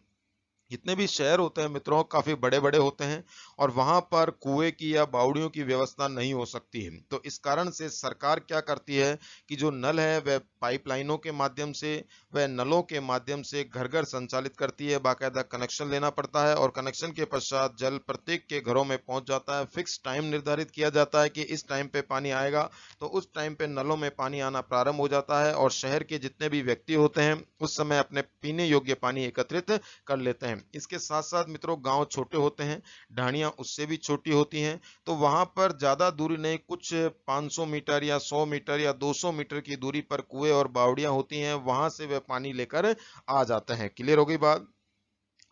S1: जितने भी शहर होते हैं मित्रों काफी बड़े बड़े होते हैं और वहां पर कुएं की या बावड़ियों की व्यवस्था नहीं हो सकती है, तो इस कारण से सरकार क्या करती है कि जो नल है वह पाइपलाइनों के माध्यम से, वह नलों के माध्यम से घर घर संचालित करती है। बाकायदा कनेक्शन लेना पड़ता है और कनेक्शन के पश्चात जल प्रत्येक के घरों में पहुंच जाता है। फिक्स टाइम निर्धारित किया जाता है कि इस टाइम पे पानी आएगा, तो उस टाइम पे नलों में पानी आना प्रारंभ हो जाता है और शहर के जितने भी व्यक्ति होते हैं उस समय अपने पीने योग्य पानी एकत्रित कर लेते हैं। इसके साथ साथ मित्रों गांव छोटे होते हैं, ढाणियां उससे भी छोटी होती हैं, तो वहां पर ज्यादा दूरी नहीं, कुछ 500 मीटर या 100 मीटर या 200 मीटर की दूरी पर कुएं और बावड़ियां होती हैं, वहां से वे पानी लेकर आ जाते हैं। क्लियर हो गई बात?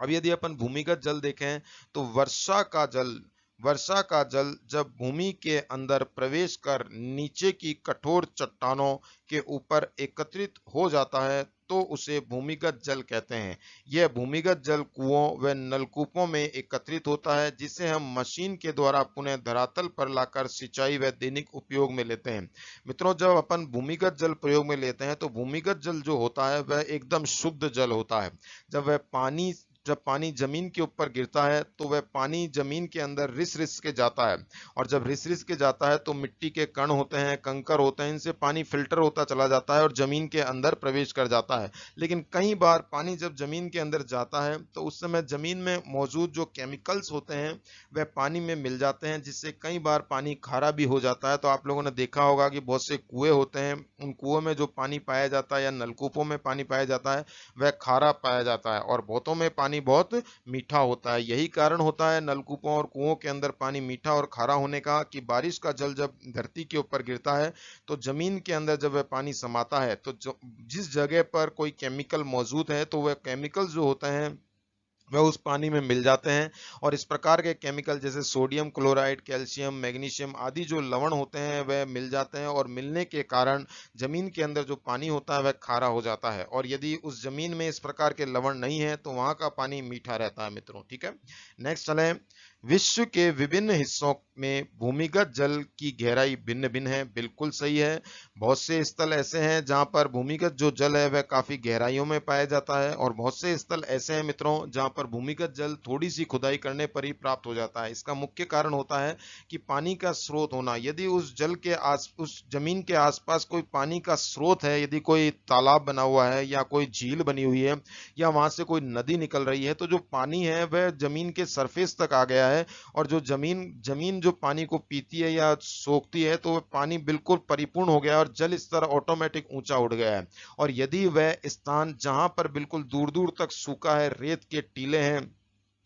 S1: अब यदि अपन भूमिगत जल देखें तो वर्षा का जल वर्षा का जल जब भूमि के अंदर प्रवेश कर नीचे की कठोर चट्टानों के ऊपर एकत्रित हो जाता है तो उसे भूमिगत जल कहते हैं। यह भूमिगत जल कुओं व नलकूपों में एकत्रित होता है, जिसे हम मशीन के द्वारा पुनः धरातल पर लाकर सिंचाई व दैनिक उपयोग में लेते हैं। मित्रों, जब अपन भूमिगत जल प्रयोग में लेते हैं तो भूमिगत जल जो होता है वह एकदम शुद्ध जल होता है। जब पानी जमीन के ऊपर गिरता है तो वह पानी जमीन के अंदर रिस रिस के जाता है, और जब रिस रिस के जाता है तो मिट्टी के कण होते हैं, कंकर होते हैं, इनसे पानी फिल्टर होता चला जाता है और जमीन के अंदर प्रवेश कर जाता है। लेकिन कई बार पानी जब जमीन के अंदर जाता है तो उस समय जमीन में मौजूद जो केमिकल्स होते हैं वह पानी में मिल जाते हैं, जिससे कई बार पानी खारा भी हो जाता है। तो आप लोगों ने देखा होगा कि बहुत से कुएं होते हैं, उन कुओं में जो पानी पाया जाता है या नलकूपों में पानी पाया जाता है वह खारा पाया जाता है, और बहुतों में पानी बहुत मीठा होता है। यही कारण होता है नलकूपों और कुओं के अंदर पानी मीठा और खारा होने का कि बारिश का जल जब धरती के ऊपर गिरता है तो जमीन के अंदर जब वह पानी समाता है तो जिस जगह पर कोई केमिकल मौजूद है तो वह केमिकल जो होते हैं वह उस पानी में मिल जाते हैं, और इस प्रकार के केमिकल जैसे सोडियम क्लोराइड, कैल्शियम, मैग्नीशियम आदि जो लवण होते हैं वह मिल जाते हैं, और मिलने के कारण जमीन के अंदर जो पानी होता है वह खारा हो जाता है। और यदि उस जमीन में इस प्रकार के लवण नहीं है तो वहां का पानी मीठा रहता है। मित्रों, ठीक है, नेक्स्ट चलें। विश्व के विभिन्न हिस्सों में भूमिगत जल की गहराई भिन्न भिन्न है। बिल्कुल सही है। बहुत से स्थल ऐसे हैं जहां पर भूमिगत जो जल है वह काफी गहराइयों में पाया जाता है, और बहुत से स्थल ऐसे हैं मित्रों जहां पर भूमिगत जल थोड़ी सी खुदाई करने पर ही प्राप्त हो जाता है। इसका मुख्य कारण होता है कि पानी का स्रोत होना। यदि उस जमीन के आसपास कोई पानी का स्रोत है, यदि कोई तालाब बना हुआ है या कोई झील बनी हुई है या वहां से कोई नदी निकल रही है, तो जो पानी है वह जमीन के सरफेस तक आ गया है, और जो जमीन जो पानी को पीती है या सोखती है तो वह पानी बिल्कुल परिपूर्ण हो गया है और जल स्तर ऑटोमेटिक ऊंचा उठ गया है। और यदि वह स्थान जहां पर बिल्कुल दूर दूर तक सूखा है, रेत के टीले हैं,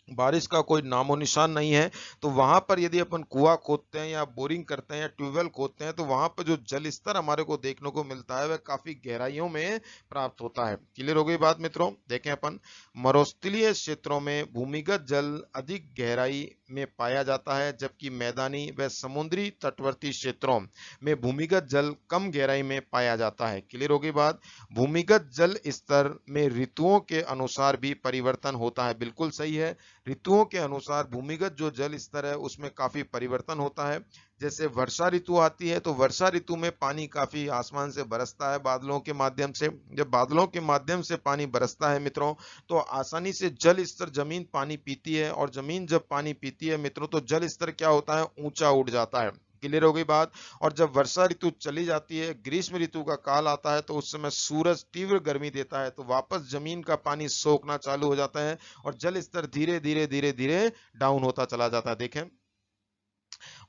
S1: बारिश का कोई नामो निशान नहीं है, तो वहां पर यदि अपन कुआं खोदते हैं या बोरिंग करते हैं या ट्यूबवेल खोदते हैं तो वहां पर जो जल स्तर हमारे को देखने को मिलता है वह काफी गहराइयों में प्राप्त होता है। क्लियर हो गई बात मित्रों? देखें अपन, मरुस्थलीय क्षेत्रों में भूमिगत जल अधिक गहराई में पाया जाता है, जबकि मैदानी व समुद्री तटवर्ती क्षेत्रों में भूमिगत जल कम गहराई में पाया जाता है। क्लियर हो गई बात? भूमिगत जल स्तर में ऋतुओं के अनुसार भी परिवर्तन होता है। बिल्कुल सही है। ऋतुओं के अनुसार भूमिगत जो जल स्तर है उसमें काफी परिवर्तन होता है। जैसे वर्षा ऋतु आती है तो वर्षा ऋतु में पानी काफी आसमान से बरसता है बादलों के माध्यम से। जब बादलों के माध्यम से पानी बरसता है मित्रों तो आसानी से जल स्तर जमीन पानी पीती है, और जमीन जब पानी पीती है मित्रों तो जल स्तर क्या होता है, ऊंचा उठ जाता है। क्लियर हो गई बात? और जब वर्षा ऋतु चली जाती है, ग्रीष्म ऋतु का काल आता है, तो उस समय सूरज तीव्र गर्मी देता है, तो वापस जमीन का पानी सोखना चालू हो जाता है और जल स्तर धीरे धीरे धीरे धीरे डाउन होता चला जाता है। देखें,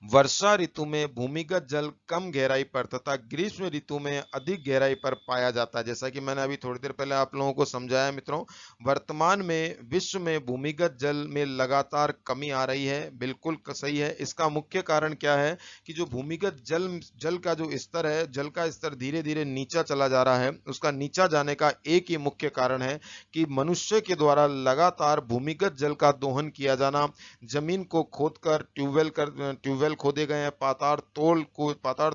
S1: वर्षा ऋतु में भूमिगत जल कम गहराई पर तथा ग्रीष्म ऋतु में अधिक गहराई पर पाया जाता है। जैसा कि मैंने अभी थोड़ी देर पहले आप लोगों को समझाया मित्रों, वर्तमान में विश्व में भूमिगत जल में लगातार कमी आ रही है। बिल्कुल सही है। इसका मुख्य कारण क्या है कि जो भूमिगत जल का जो स्तर है, जल का स्तर धीरे धीरे नीचा चला जा रहा है। उसका नीचा जाने का एक ही मुख्य कारण है कि मनुष्य के द्वारा लगातार भूमिगत जल का दोहन किया जाना। जमीन को खोदकर ट्यूबवेल खोदे गए हैं, पाताड़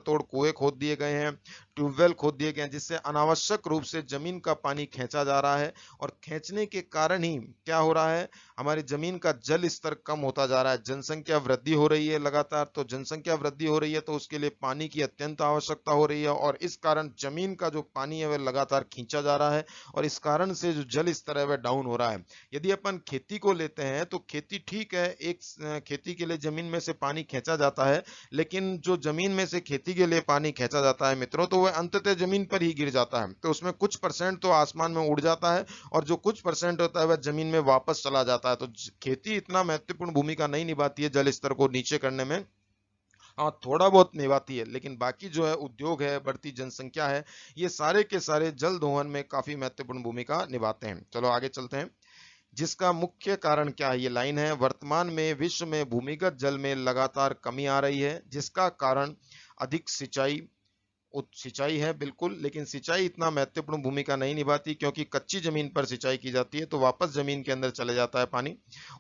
S1: तोड़ कुएं खोद दिए गए हैं, ट्यूबवेल खोद दिए गए हैं, जिससे अनावश्यक रूप से जमीन का पानी खींचा जा रहा है, और खींचने के कारण ही क्या हो रहा है, हमारी जमीन का जल स्तर कम होता जा रहा है। जनसंख्या वृद्धि हो रही है लगातार, तो जनसंख्या वृद्धि हो रही है तो उसके लिए पानी की अत्यंत आवश्यकता हो रही है, और इस कारण जमीन का जो पानी है वह लगातार खींचा जा रहा है, और इस कारण से जो जल स्तर है वह डाउन हो रहा है। यदि अपन खेती को लेते हैं तो खेती ठीक है, एक खेती के लिए जमीन में से पानी खींचा जाता है, लेकिन जो जमीन में से खेती के लिए पानी खींचा जाता है मित्रों तो वह अंततः जमीन पर ही गिर जाता है। तो उसमें कुछ परसेंट तो आसमान में उड़ जाता है, और जो कुछ परसेंट होता है वह जमीन में वापस चला जाता है। तो खेती इतना महत्वपूर्ण भूमिका नहीं निभाती है जल स्तर को नीचे करने में। हाँ, थोड़ा बहुत निभाती है, लेकिन बाकी जो है उद्योग है, बढ़ती जनसंख्या है, ये सारे के सारे जल दोहन में काफी महत्वपूर्ण भूमिका निभाते हैं। चलो आगे चलते हैं। जिसका मुख्य कारण क्या है, ये लाइन है, वर्तमान में विश्व में भूमिगत जल में लगातार कमी आ रही है, जिसका कारण अधिक सिंचाई, सिंचाई है बिल्कुल, लेकिन सिंचाई इतना महत्वपूर्ण भूमिका नहीं निभाती क्योंकि कच्ची जमीन पर सिंचाई की जाती है तो वापस जमीन के अंदर चले जाता है पानी।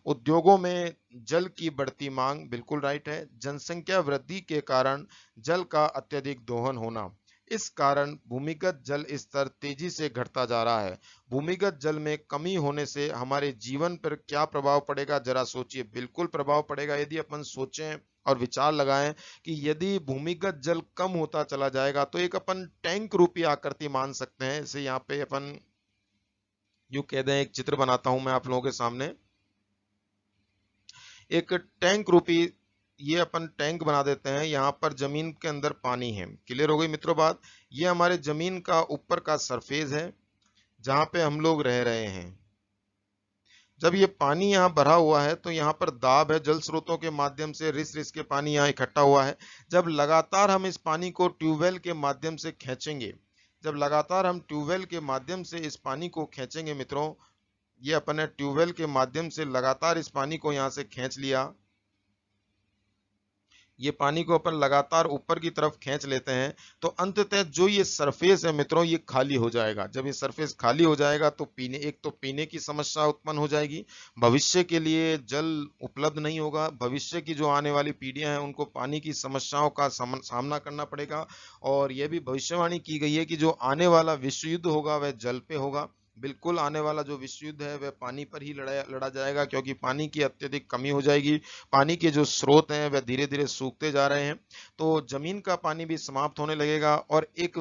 S1: उद्योगों में जल की बढ़ती मांग, बिल्कुल राइट है। जनसंख्या वृद्धि के कारण जल का अत्यधिक दोहन होना, इस कारण भूमिगत जल स्तर तेजी से घटता जा रहा है। भूमिगत जल में कमी होने से हमारे जीवन पर क्या प्रभाव पड़ेगा, जरा सोचिए। बिल्कुल प्रभाव पड़ेगा। यदि अपन सोचें और विचार लगाएं कि यदि भूमिगत जल कम होता चला जाएगा तो एक अपन टैंक रूपी आकृति मान सकते हैं। इसे यहाँ पे अपन यूं कह दें, एक चित्र बनाता हूं मैं आप लोगों के सामने। एक टैंक रूपी, ये अपन टैंक बना देते हैं। यहाँ पर जमीन के अंदर पानी है। क्लियर हो गई मित्रों बात। ये हमारे जमीन का ऊपर का सरफेस है जहां पे हम लोग रह रहे हैं। जब ये पानी यहाँ भरा हुआ है तो यहाँ पर दाब है, जल स्रोतों के माध्यम से रिस रिस के पानी यहाँ इकट्ठा हुआ है। जब लगातार हम इस पानी को ट्यूबवेल के माध्यम से खींचेंगे, जब लगातार हम ट्यूबवेल के माध्यम से इस पानी को खींचेंगे मित्रों, ये अपने ट्यूबवेल के माध्यम से लगातार इस पानी को यहाँ से खींच लिया, ये पानी को अपन लगातार ऊपर की तरफ खींच लेते हैं तो अंततः जो ये सरफेस है मित्रों, ये खाली हो जाएगा। जब ये सरफेस खाली हो जाएगा तो पीने की समस्या उत्पन्न हो जाएगी। भविष्य के लिए जल उपलब्ध नहीं होगा। भविष्य की जो आने वाली पीढ़ियां हैं उनको पानी की समस्याओं का सामना करना पड़ेगा। और यह भी भविष्यवाणी की गई है कि जो आने वाला विश्व युद्ध होगा वह जल पे होगा। बिल्कुल, आने वाला जो विश्व युद्ध है वह पानी पर ही लड़ा जाएगा क्योंकि पानी की अत्यधिक कमी हो जाएगी। पानी के जो स्रोत हैं वह धीरे धीरे सूखते जा रहे हैं, तो जमीन का पानी भी समाप्त होने लगेगा और एक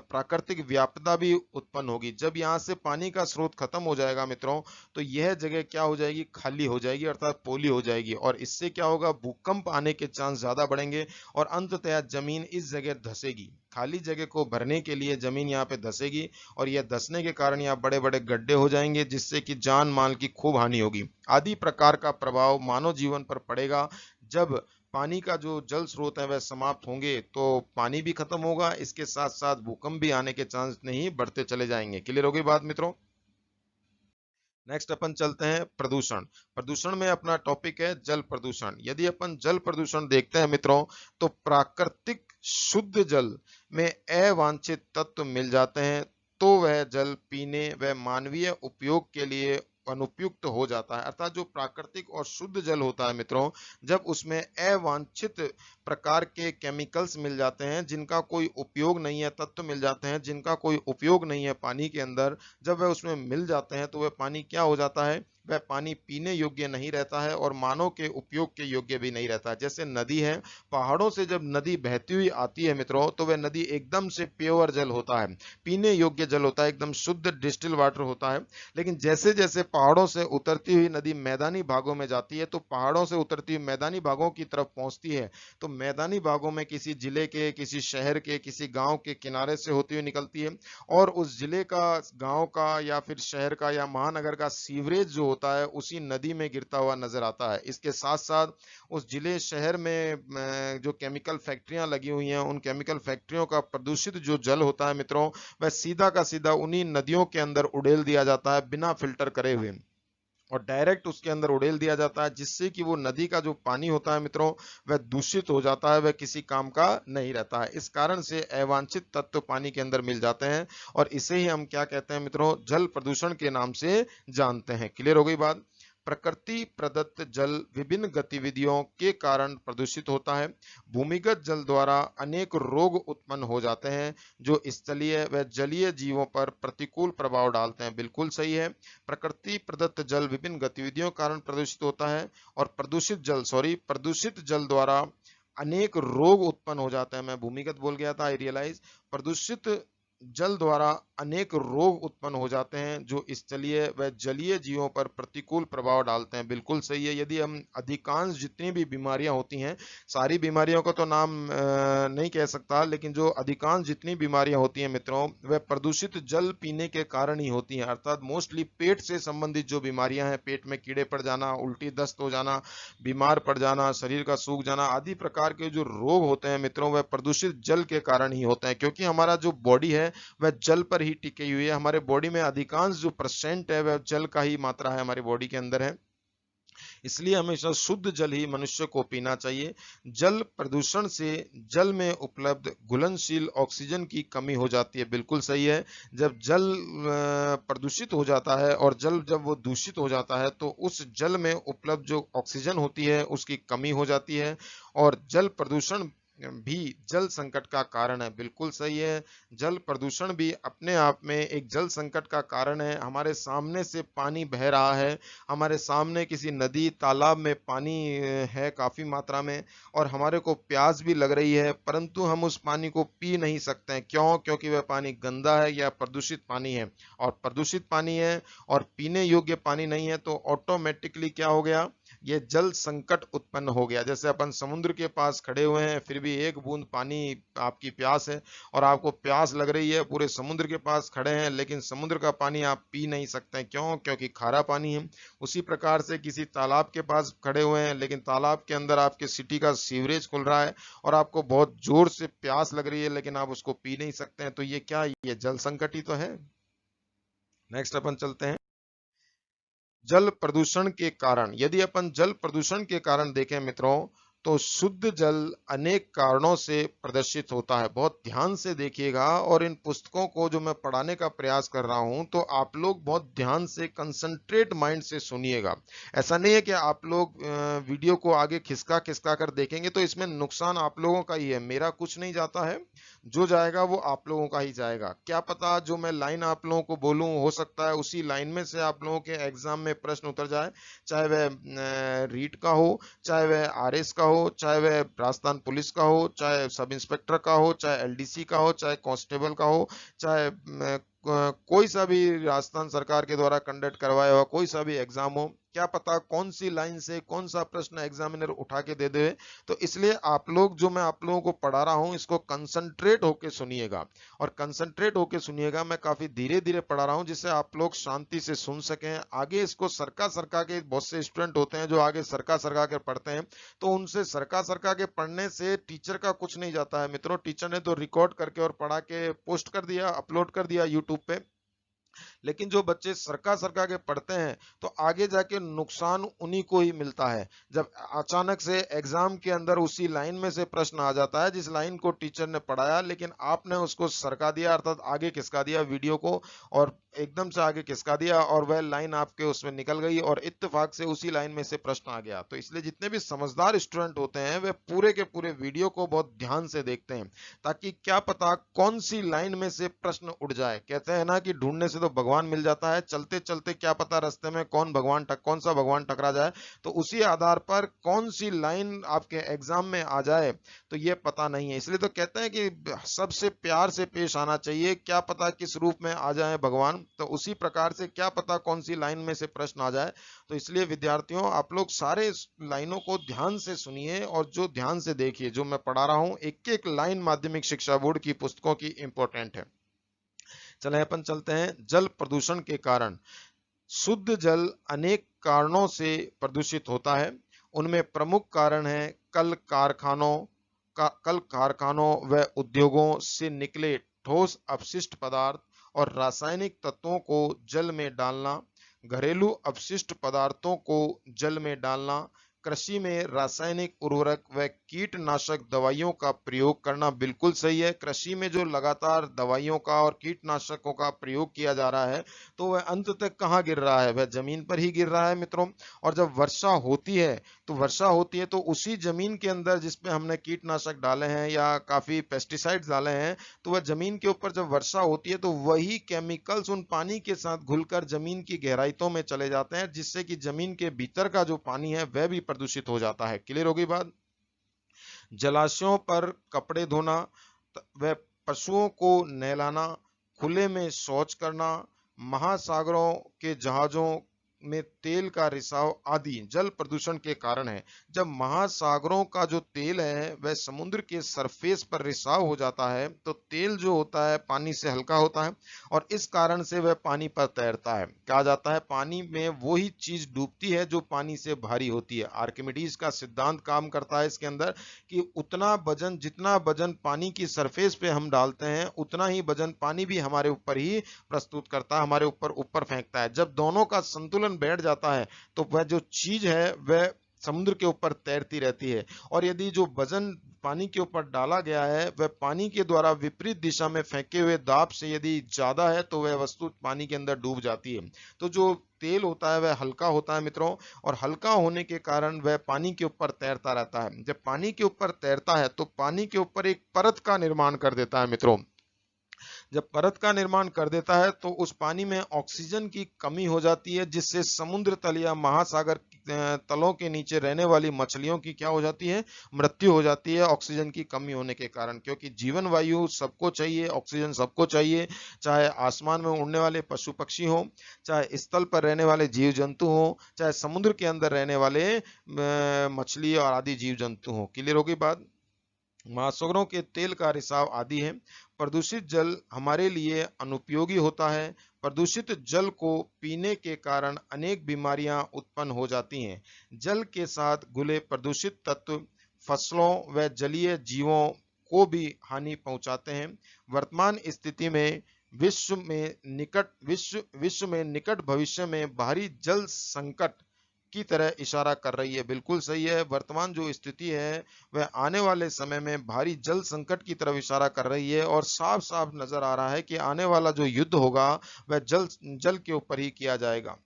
S1: प्राकृतिक व्यापदा भी उत्पन्न होगी। जब यहाँ से पानी का स्रोत खत्म हो जाएगा मित्रों, तो यह जगह क्या हो जाएगी, खाली हो जाएगी, अर्थात पोली हो जाएगी। और इससे क्या होगा, भूकंप आने के चांस ज्यादा बढ़ेंगे और अंततः जमीन इस जगह धंसेगी। खाली जगह को भरने के लिए जमीन यहाँ पे धंसेगी और यह धंसने के कारण यहाँ बड़े बड़े गड्ढे हो जाएंगे जिससे कि जान माल की खूब हानि होगी। आदि प्रकार का प्रभाव मानव जीवन पर पड़ेगा। जब पानी का जो जल स्रोत है वह समाप्त होंगे तो पानी भी खत्म होगा, इसके साथ साथ भूकंप भी आने के चांस नहीं बढ़ते चले जाएंगे। क्लियर हो गई बात मित्रों। नेक्स्ट अपन चलते हैं प्रदूषण। प्रदूषण में अपना टॉपिक है जल प्रदूषण। यदि अपन जल प्रदूषण देखते हैं मित्रों, तो प्राकृतिक शुद्ध जल में अवांछित तत्व मिल जाते हैं तो वह जल पीने व मानवीय उपयोग के लिए अनुपयुक्त हो जाता है। अर्थात जो प्राकृतिक और शुद्ध जल होता है मित्रों, जब उसमें अवांछित प्रकार के केमिकल्स मिल जाते हैं जिनका कोई उपयोग नहीं है, तत्व मिल जाते हैं जिनका कोई उपयोग नहीं है पानी के अंदर, जब वह उसमें मिल जाते हैं तो वह पानी क्या हो जाता है, वह पानी पीने योग्य नहीं रहता है और मानव के उपयोग के योग्य भी नहीं रहता है। जैसे नदी है, पहाड़ों से जब नदी बहती हुई आती है मित्रों, तो वह नदी एकदम से प्योर जल होता है, पीने योग्य जल होता है, एकदम शुद्ध डिस्टिल वाटर होता है। लेकिन जैसे जैसे पहाड़ों से उतरती हुई नदी मैदानी भागों में जाती है, तो पहाड़ों से उतरती हुई मैदानी भागों की तरफ पहुंचती है, तो मैदानी भागों में किसी जिले के, किसी शहर के, किसी गांव के किनारे से होती हुई निकलती है और उस जिले का, गांव का या फिर शहर का या महानगर का सीवरेज जो होता है उसी नदी में गिरता हुआ नजर आता है। इसके साथ साथ उस जिले शहर में जो केमिकल फैक्ट्रियां लगी हुई हैं, उन केमिकल फैक्ट्रियों का प्रदूषित जो जल होता है मित्रों, वह सीधा का सीधा उन्हीं नदियों के अंदर उड़ेल दिया जाता है बिना फिल्टर करे हुए, और डायरेक्ट उसके अंदर उड़ेल दिया जाता है, जिससे कि वो नदी का जो पानी होता है मित्रों वह दूषित हो जाता है, वह किसी काम का नहीं रहता है। इस कारण से अवांछित तत्व पानी के अंदर मिल जाते हैं और इसे ही हम क्या कहते हैं मित्रों, जल प्रदूषण के नाम से जानते हैं। क्लियर हो गई बात। प्रकृति प्रदत्त जल विभिन्न गतिविधियों के कारण प्रदूषित होता है। भूमिगत जल द्वारा अनेक रोग उत्पन्न हो जाते हैं जो स्थलीय व जलीय जीवों पर प्रतिकूल प्रभाव डालते हैं। बिल्कुल सही है, प्रकृति प्रदत्त जल विभिन्न गतिविधियों के कारण प्रदूषित होता है और प्रदूषित जल द्वारा अनेक रोग उत्पन्न हो जाते हैं। मैं भूमिगत बोल गया था, आई रियलाइज। प्रदूषित जल द्वारा अनेक रोग उत्पन्न हो जाते हैं जो स्थलीय व जलीय जीवों पर प्रतिकूल प्रभाव डालते हैं। बिल्कुल सही है। यदि हम अधिकांश जितनी भी बीमारियां होती हैं, सारी बीमारियों का तो नाम नहीं कह सकता, लेकिन जो अधिकांश जितनी बीमारियां होती हैं मित्रों, वह प्रदूषित जल पीने के कारण ही होती हैं। अर्थात मोस्टली पेट से संबंधित जो बीमारियां हैं, पेट में कीड़े पड़ जाना, उल्टी दस्त हो जाना, बीमार पड़ जाना, शरीर का सूख जाना आदि प्रकार के जो रोग होते हैं मित्रों, वह प्रदूषित जल के कारण ही होते हैं। क्योंकि हमारा जो बॉडी है वह जल पर ही टिकी हुई है। हमारे बॉडी में अधिकांश जो % है वह जल का ही मात्रा है हमारी बॉडी के अंदर है। इसलिए हमेशा शुद्ध जल ही मनुष्य को पीना चाहिए। जल प्रदूषण से जल में उपलब्ध घुलनशील ऑक्सीजन की कमी हो जाती है। बिल्कुल सही है। जब जल प्रदूषित हो जाता है और जल जब वो दूषित हो जाता है तो उस जल में उपलब्ध जो ऑक्सीजन होती है उसकी कमी हो जाती है और जल प्रदूषण भी जल संकट का कारण है। बिल्कुल सही है। जल प्रदूषण भी अपने आप में एक जल संकट का कारण है। हमारे सामने से पानी बह रहा है, हमारे सामने किसी नदी तालाब में पानी है काफी मात्रा में और हमारे को प्यास भी लग रही है, परंतु हम उस पानी को पी नहीं सकते हैं। क्यों? क्योंकि वह पानी गंदा है या प्रदूषित पानी है। और प्रदूषित पानी है और पीने योग्य पानी नहीं है तो ऑटोमेटिकली क्या हो गया, ये जल संकट उत्पन्न हो गया। जैसे अपन समुद्र के पास खड़े हुए हैं, फिर भी एक बूंद पानी आपकी प्यास है और आपको प्यास लग रही है, पूरे समुद्र के पास खड़े हैं लेकिन समुद्र का पानी आप पी नहीं सकते। क्यों? क्योंकि खारा पानी है। उसी प्रकार से किसी तालाब के पास खड़े हुए हैं लेकिन तालाब के अंदर आपके सिटी का सीवरेज खुल रहा है और आपको बहुत जोर से प्यास लग रही है लेकिन आप उसको पी नहीं सकते हैं। तो ये क्या, ये जल संकट ही तो है। नेक्स्ट अपन चलते हैं जल प्रदूषण के कारण। यदि अपन जल प्रदूषण के कारण देखें मित्रों तो शुद्ध जल अनेक कारणों से प्रदर्शित होता है। बहुत ध्यान से देखिएगा और इन पुस्तकों को जो मैं पढ़ाने का प्रयास कर रहा हूं तो आप लोग बहुत ध्यान से कंसंट्रेट माइंड से सुनिएगा। ऐसा नहीं है कि आप लोग वीडियो को आगे खिसका खिसका कर देखेंगे तो इसमें नुकसान आप लोगों का ही है, मेरा कुछ नहीं जाता है। जो जाएगा वो आप लोगों का ही जाएगा। क्या पता जो मैं लाइन आप लोगों को बोलूं हो सकता है उसी लाइन में से आप लोगों के एग्जाम में प्रश्न उतर जाए, चाहे वह रीट का हो, चाहे वह आरएस का हो, चाहे वह राजस्थान पुलिस का हो, चाहे सब इंस्पेक्टर का हो, चाहे एलडीसी का हो, चाहे कांस्टेबल का हो, चाहे कोई सा भी राजस्थान सरकार के द्वारा कंडक्ट करवाया हुआ कोई सा भी एग्जाम हो। क्या पता कौन सी लाइन से कौन सा प्रश्न एग्जामिनर उठा के दे दे। तो इसलिए आप लोग, जो मैं आप लोगों को पढ़ा रहा हूं इसको कंसंट्रेट होके सुनिएगा और कंसंट्रेट होके सुनिएगा। मैं काफी धीरे धीरे पढ़ा रहा हूं जिससे आप लोग शांति से सुन सकें। आगे इसको सरका सरका के, बहुत से स्टूडेंट होते हैं जो आगे सरका सरका के पढ़ते हैं तो उनसे सरका सरका के पढ़ने से टीचर का कुछ नहीं जाता है मित्रों। टीचर ने तो रिकॉर्ड करके और पढ़ा के पोस्ट कर दिया, अपलोड कर दिया यूट्यूब पे, लेकिन जो बच्चे सरका सरका के पढ़ते हैं तो आगे जाके नुकसान उन्हीं को ही मिलता है। जब अचानक से एग्जाम के अंदर उसी लाइन में से प्रश्न आ जाता है जिस लाइन को टीचर ने पढ़ाया लेकिन आपने उसको सरका दिया, अर्थात आगे खिसका दिया वीडियो को और एकदम से आगे खिसका दिया और वह लाइन आपके उसमें निकल गई और इत्तेफाक से उसी लाइन में से प्रश्न आ गया। तो इसलिए जितने भी समझदार स्टूडेंट होते हैं वे पूरे के पूरे वीडियो को बहुत ध्यान से देखते हैं ताकि क्या पता कौन सी लाइन में से प्रश्न उड़ जाए। कहते हैं ना कि ढूंढने से तो भगवान मिल जाता है, चलते चलते क्या पता रास्ते में कौन सा भगवान टकरा जाए। तो उसी आधार पर कौन सी लाइन आपके एग्जाम में आ जाए तो ये पता नहीं है। इसलिए तो कहते हैं कि सबसे प्यार से पेश आना चाहिए, क्या पता किस रूप में आ जाए भगवान। तो उसी प्रकार से क्या पता कौन सी लाइन में से प्रश्न आ जाए। तो इसलिए विद्यार्थियों आप लोग सारे लाइनों को ध्यान से सुनिए और जो ध्यान से देखिए, जो मैं पढ़ा रहा हूं एक एक लाइन माध्यमिक शिक्षा बोर्ड की पुस्तकों की इंपॉर्टेंट है। चले अपन चलते हैं जल प्रदूषण के कारण। शुद्ध जल अनेक कारणों से प्रदूषित होता है। उनमें प्रमुख कारण है कल कारखानों व उद्योगों से निकले ठोस अपशिष्ट पदार्थ और रासायनिक तत्वों को जल में डालना, घरेलू अपशिष्ट पदार्थों को जल में डालना, कृषि में रासायनिक उर्वरक व कीटनाशक दवाइयों का प्रयोग करना। बिल्कुल सही है। कृषि में जो लगातार दवाइयों का और कीटनाशकों का प्रयोग किया जा रहा है तो वह अंत तक कहाँ गिर रहा है? वह जमीन पर ही गिर रहा है मित्रों। और जब वर्षा होती है तो उसी जमीन के अंदर जिसपे हमने कीटनाशक डाले हैं या काफी पेस्टिसाइड्स डाले हैं तो वह जमीन के ऊपर जब वर्षा होती है तो वही केमिकल्स उन पानी के साथ घुलकर जमीन की गहराइयों में चले जाते हैं जिससे कि जमीन के भीतर का जो पानी है वह भी प्रदूषित हो जाता है। क्लियर होगी बात? जलाशयों पर कपड़े धोना व पशुओं को नहलाना, खुले में शौच करना, महासागरों के जहाजों में तेल का रिसाव आदि जल प्रदूषण के कारण है। जब महासागरों का जो तेल है वह समुद्र के सरफेस पर रिसाव हो जाता है तो तेल जो होता है पानी से हल्का होता है और इस कारण से वह पानी पर तैरता है। कहा जाता है पानी में वही चीज डूबती है जो पानी से भारी होती है। आर्किमिडीज का सिद्धांत काम करता है इसके अंदर कि जितना वजन पानी की सरफेस पे हम डालते हैं उतना ही वजन पानी भी हमारे ऊपर ही प्रस्तुत करता है, हमारे ऊपर फेंकता है। जब दोनों का संतुलन संतुलन बैठ जाता है तो वह जो चीज है वह समुद्र के ऊपर तैरती रहती है। और यदि जो वजन पानी के ऊपर डाला गया है वह पानी के द्वारा विपरीत दिशा में फेंके हुए दाब से यदि ज्यादा है तो वह वस्तु पानी के अंदर डूब जाती है। तो जो तेल होता है वह हल्का होता है मित्रों, और हल्का होने के कारण वह पानी के ऊपर तैरता रहता है। जब पानी के ऊपर तैरता है तो पानी के ऊपर एक परत का निर्माण कर देता है मित्रों। जब परत का निर्माण कर देता है तो उस पानी में ऑक्सीजन की कमी हो जाती है, जिससे समुद्र तल या महासागर तलों के नीचे रहने वाली मछलियों की क्या हो जाती है, मृत्यु हो जाती है ऑक्सीजन की कमी होने के कारण। क्योंकि जीवन वायु सबको चाहिए, ऑक्सीजन सबको चाहिए, चाहे आसमान में उड़ने वाले पशु पक्षी हो, चाहे स्थल पर रहने वाले जीव जंतु हो, चाहे समुद्र के अंदर रहने वाले मछली और आदि जीव जंतु हो। क्लियर होगी बात। महासागरों के तेल का रिसाव आदि है। प्रदूषित जल हमारे लिए अनुपयोगी होता है। प्रदूषित जल को पीने के कारण अनेक बीमारियां उत्पन्न हो जाती हैं। जल के साथ घुले प्रदूषित तत्व फसलों व जलीय जीवों को भी हानि पहुंचाते हैं। वर्तमान स्थिति में विश्व में निकट भविष्य में भारी जल संकट की तरह इशारा कर रही है। बिल्कुल सही है, वर्तमान जो स्थिति है वह आने वाले समय में भारी जल संकट की तरफ इशारा कर रही है, और साफ साफ नजर आ रहा है कि आने वाला जो युद्ध होगा वह जल के ऊपर ही किया जाएगा।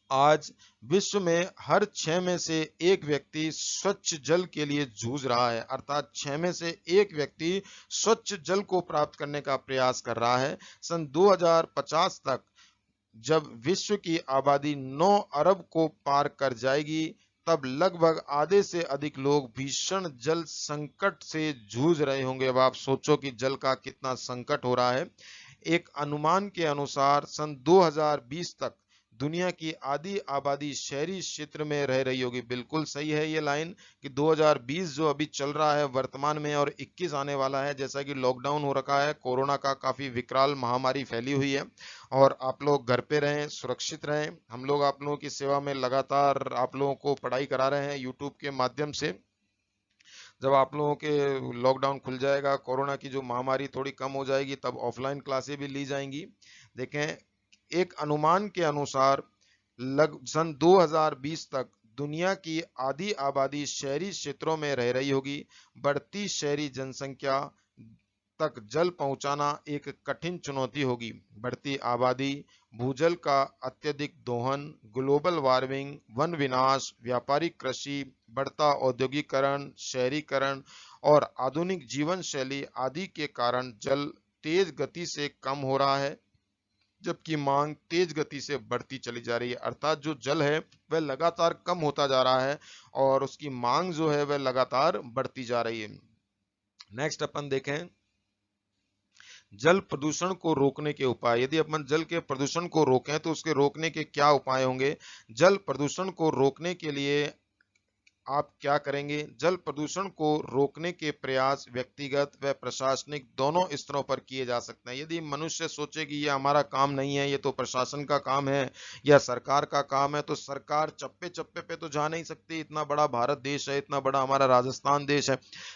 S1: आज विश्व में हर 6 में से एक व्यक्ति स्वच्छ जल के लिए जूझ रहा है, अर्थात 6 में से एक व्यक्ति स्वच्छ जल को प्राप्त करने का प्रयास कर रहा है। सन 2050 तक जब विश्व की आबादी 9 अरब को पार कर जाएगी तब लगभग आधे से अधिक लोग भीषण जल संकट से जूझ रहे होंगे। अब आप सोचो कि जल का कितना संकट हो रहा है। एक अनुमान के अनुसार सन 2020 तक दुनिया की आधी आबादी शहरी क्षेत्र में रह रही होगी। बिल्कुल सही है ये लाइन कि 2020 जो अभी चल रहा है वर्तमान में और 21 आने वाला है, जैसा कि लॉकडाउन हो रखा है, कोरोना का काफी विकराल महामारी फैली हुई है, और आप लोग घर पे रहें, सुरक्षित रहें। हम लोग आप लोगों की सेवा में लगातार आप लोगों को पढ़ाई करा रहे हैं यूट्यूब के माध्यम से। जब आप लोगों के लॉकडाउन खुल जाएगा, कोरोना की जो महामारी थोड़ी कम हो जाएगी, तब ऑफलाइन क्लासें भी ली जाएंगी। देखें, एक अनुमान के अनुसार सन 2020 तक दुनिया की आधी आबादी शहरी क्षेत्रों में रह रही होगी। बढ़ती शहरी जनसंख्या तक जल पहुंचाना एक कठिन चुनौती होगी। बढ़ती आबादी, भूजल का अत्यधिक दोहन, ग्लोबल वार्मिंग, वन विनाश, व्यापारिक कृषि, बढ़ता औद्योगिकरण, शहरीकरण और आधुनिक जीवन शैली आदि के कारण जल तेज गति से कम हो रहा है, जबकि मांग तेज गति से बढ़ती चली जा रही है। अर्थात जो जल है वह लगातार कम होता जा रहा है और उसकी मांग जो है वह लगातार बढ़ती जा रही है। नेक्स्ट अपन देखें, जल प्रदूषण को रोकने के उपाय। यदि अपन जल के प्रदूषण को रोकें तो उसके रोकने के क्या उपाय होंगे। जल प्रदूषण को रोकने के लिए आप क्या करेंगे। जल प्रदूषण को रोकने के प्रयास व्यक्तिगत व प्रशासनिक दोनों स्तरों पर किए जा सकते हैं। यदि मनुष्य सोचे कि ये हमारा काम नहीं है, ये तो प्रशासन का काम है या सरकार का काम है, तो सरकार चप्पे चप्पे पे तो जा नहीं सकती। इतना बड़ा भारत देश है, इतना बड़ा हमारा राजस्थान देश है,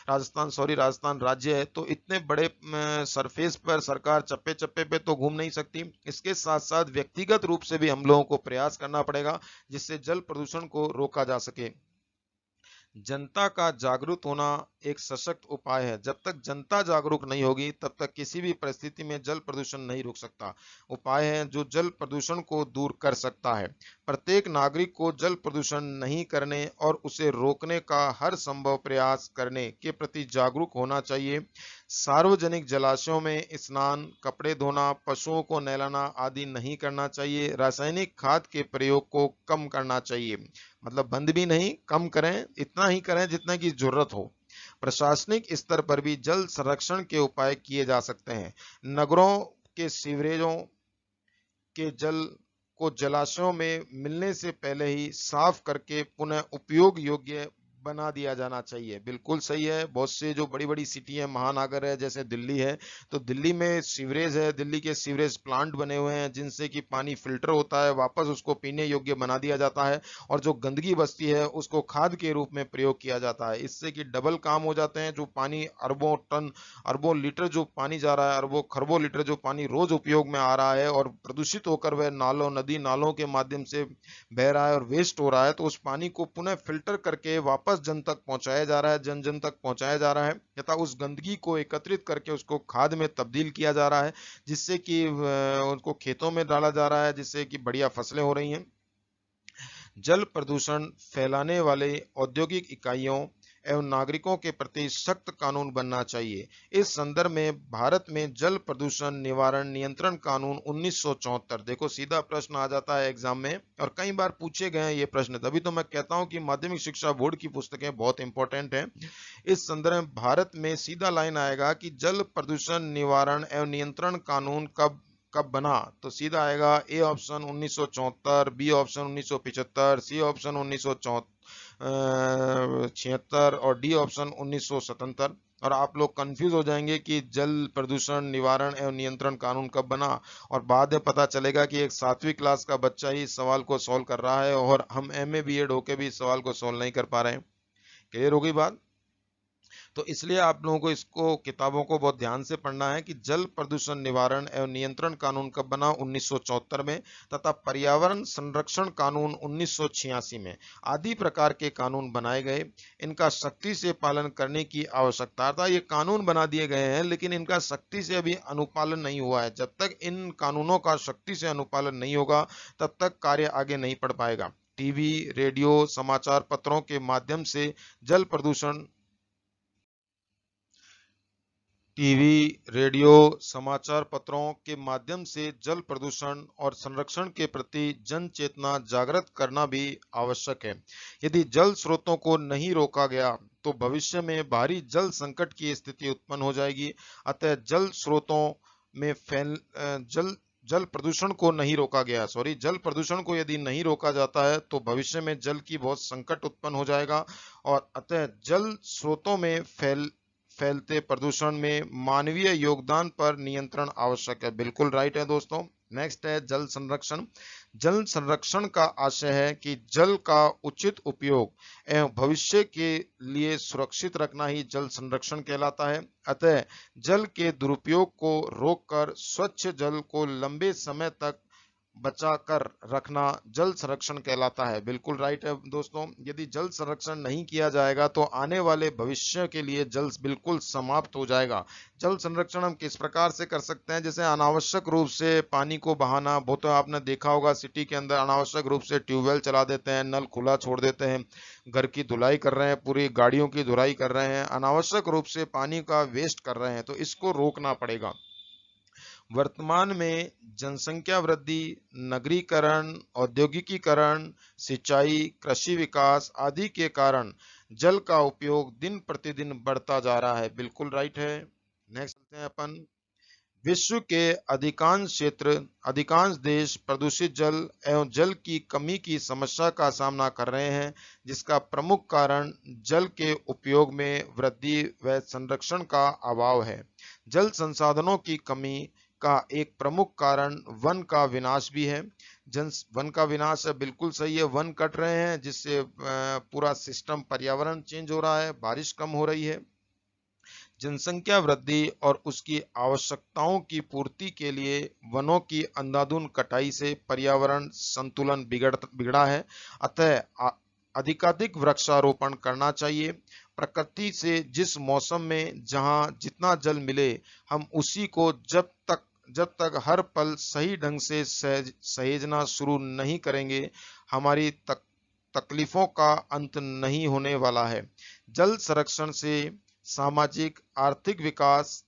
S1: राजस्थान राज्य है, तो इतने बड़े सरफेस पर सरकार चप्पे चप्पे पे तो घूम नहीं सकती। इसके साथ साथ व्यक्तिगत रूप से भी हम लोगों को प्रयास करना पड़ेगा जिससे जल प्रदूषण को रोका जा सके। जनता का जागरूक होना एक सशक्त उपाय है। जब तक जनता जागरूक नहीं होगी तब तक किसी भी परिस्थिति में जल प्रदूषण नहीं रुक सकता। उपाय है जो जल प्रदूषण को दूर कर सकता है। प्रत्येक नागरिक को जल प्रदूषण नहीं करने और उसे रोकने का हर संभव प्रयास करने के प्रति जागरूक होना चाहिए। सार्वजनिक जलाशयों में स्नान, कपड़े धोना, पशुओं को नहलाना आदि नहीं करना चाहिए। रासायनिक खाद के प्रयोग को कम करना चाहिए, मतलब बंद भी नहीं, कम करें, इतना ही करें जितना की जरूरत हो। प्रशासनिक स्तर पर भी जल संरक्षण के उपाय किए जा सकते हैं। नगरों के सीवरेजों के जल को जलाशयों में मिलने से पहले ही साफ करके पुनः उपयोग योग्य बना दिया जाना चाहिए। बिल्कुल सही है। बहुत से जो बड़ी बड़ी सिटी है, महानगर है, जैसे दिल्ली है, तो दिल्ली में सीवरेज है, दिल्ली के सीवरेज प्लांट बने हुए हैं जिनसे कि पानी फिल्टर होता है, वापस उसको पीने योग्य बना दिया जाता है, और जो गंदगी बचती है उसको खाद के रूप में प्रयोग किया जाता है। इससे कि डबल काम हो जाते हैं। जो पानी अरबों टन, अरबों लीटर जो पानी जा रहा है, अरबों खरबों लीटर जो पानी रोज उपयोग में आ रहा है और प्रदूषित होकर वह नालों, नदी नालों के माध्यम से बह रहा है और वेस्ट हो रहा है, तो उस पानी को पुनः फिल्टर करके वापस जन तक पहुंचाया जा रहा है, जन जन तक पहुंचाया जा रहा है, तथा उस गंदगी को एकत्रित करके उसको खाद में तब्दील किया जा रहा है, जिससे कि उनको खेतों में डाला जा रहा है, जिससे कि बढ़िया फसलें हो रही हैं। जल प्रदूषण फैलाने वाले औद्योगिक इकाइयों एवं नागरिकों के प्रति सख्त कानून बनना चाहिए। इस संदर्भ में भारत में जल प्रदूषण निवारण नियंत्रण कानून 1974, देखो सीधा प्रश्न आ जाता है एग्जाम में और कई बार पूछे गए हैं ये प्रश्न, तभी तो मैं कहता हूं कि माध्यमिक शिक्षा बोर्ड की पुस्तकें बहुत इंपॉर्टेंट है। इस संदर्भ में भारत में सीधा लाइन आएगा कि जल प्रदूषण निवारण एवं नियंत्रण कानून कब कब बना, तो सीधा आएगा A option 1974, B option 1975, C option 1976 और डी ऑप्शन 1977। और आप लोग कंफ्यूज हो जाएंगे कि जल प्रदूषण निवारण एवं नियंत्रण कानून कब बना, और बाद में पता चलेगा कि एक 7वीं क्लास का बच्चा ही इस सवाल को सॉल्व कर रहा है और हम एमए बीएड होके भी इस सवाल को सॉल्व नहीं कर पा रहे हैं। क्लियर हो गई बात? तो इसलिए आप लोगों को इसको किताबों को बहुत ध्यान से पढ़ना है कि जल प्रदूषण निवारण एवं नियंत्रण कानून कब बना, 1974 में, तथा पर्यावरण संरक्षण कानून 1986 में। आदि प्रकार के कानून बनाए गए। इनका सख्ती से पालन करने की आवश्यकता था। ये कानून बना दिए गए हैं लेकिन इनका सख्ती से अभी अनुपालन नहीं हुआ है। जब तक इन कानूनों का सख्ती से अनुपालन नहीं होगा तब तक कार्य आगे नहीं बढ़ पाएगा। टीवी, रेडियो, समाचार पत्रों के माध्यम से जल प्रदूषण टीवी, रेडियो, समाचार पत्रों के माध्यम से जल प्रदूषण और संरक्षण के प्रति जन चेतना जागृत करना भी आवश्यक है। यदि जल स्रोतों को नहीं रोका गया तो भविष्य में भारी जल संकट की स्थिति उत्पन्न हो जाएगी। अतः जल स्रोतों में जल प्रदूषण को नहीं रोका गया, जल प्रदूषण को यदि नहीं रोका जाता है तो भविष्य में जल की बहुत संकट उत्पन्न हो जाएगा, और अतः जल स्रोतों में फैलते प्रदूषण में मानवीय योगदान पर नियंत्रण आवश्यक है। बिल्कुल राइट है दोस्तों। नेक्स्ट है जल संरक्षण। जल संरक्षण का आशय है कि जल का उचित उपयोग एवं भविष्य के लिए सुरक्षित रखना ही जल संरक्षण कहलाता है। अतः जल के दुरुपयोग को रोककर स्वच्छ जल को लंबे समय तक बचा कर रखना जल संरक्षण कहलाता है। बिल्कुल राइट है दोस्तों। यदि जल संरक्षण नहीं किया जाएगा तो आने वाले भविष्य के लिए जल बिल्कुल समाप्त हो जाएगा। जल संरक्षण हम किस प्रकार से कर सकते हैं? जैसे अनावश्यक रूप से पानी को बहाना, वो तो आपने देखा होगा सिटी के अंदर अनावश्यक रूप से ट्यूबवेल चला देते हैं, नल खुला छोड़ देते हैं, घर की धुलाई कर रहे हैं, पूरी गाड़ियों की धुलाई कर रहे हैं, अनावश्यक रूप से पानी का वेस्ट कर रहे हैं, तो इसको रोकना पड़ेगा। वर्तमान में जनसंख्या वृद्धि, नगरीकरण, औद्योगिकीकरण, सिंचाई, कृषि विकास आदि के कारण जल का उपयोग दिन प्रतिदिन बढ़ता जा रहा है। बिल्कुल राइट है। नेक्स्ट चलते हैं अपन। विश्व के अधिकांश देश प्रदूषित जल एवं जल की कमी की समस्या का सामना कर रहे हैं, जिसका प्रमुख कारण जल के उपयोग में वृद्धि व संरक्षण का अभाव है। जल संसाधनों की कमी का एक प्रमुख कारण वन का विनाश भी है। वन का विनाश है, बिल्कुल सही है। वन कट रहे हैं जिससे पूरा सिस्टम, पर्यावरण चेंज हो रहा है, बारिश कम हो रही है। जनसंख्या वृद्धि और उसकी आवश्यकताओं की पूर्ति के लिए वनों की अंधाधुंध कटाई से पर्यावरण संतुलन बिगड़ा है। अतः अधिकाधिक वृक्षारोपण करना चाहिए। प्रकृति से जिस मौसम में जहां जितना जल मिले, हम उसी को जब तक हर पल सही ढंग से सहेजना शुरू नहीं करेंगे, हमारी तकलीफों का अंत नहीं होने वाला है। जल संरक्षण से सामाजिक आर्थिक विकास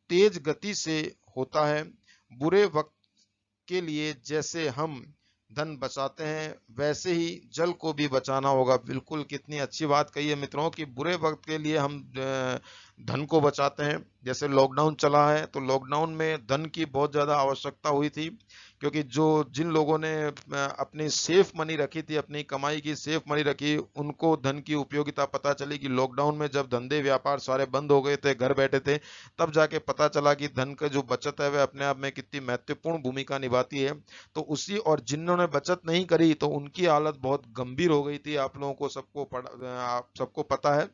S1: तेज गति से होता है। बुरे वक्त के लिए जैसे हम धन बचाते हैं वैसे ही जल को भी बचाना होगा। बिल्कुल, कितनी अच्छी बात कही है मित्रों कि बुरे वक्त के लिए हम धन को बचाते हैं। जैसे लॉकडाउन चला है तो लॉकडाउन में धन की बहुत ज्यादा आवश्यकता हुई थी, क्योंकि जिन लोगों ने अपनी सेफ मनी रखी थी, अपनी कमाई की सेफ मनी रखी, उनको धन की उपयोगिता पता चली कि लॉकडाउन में जब धंधे व्यापार सारे बंद हो गए थे, घर बैठे थे, तब जाके पता चला कि धन का जो बचत है वह अपने आप में कितनी महत्वपूर्ण भूमिका निभाती है। तो उसी और जिन्होंने बचत नहीं करी तो उनकी हालत बहुत गंभीर हो गई थी। आप लोगों को आप सबको पता है।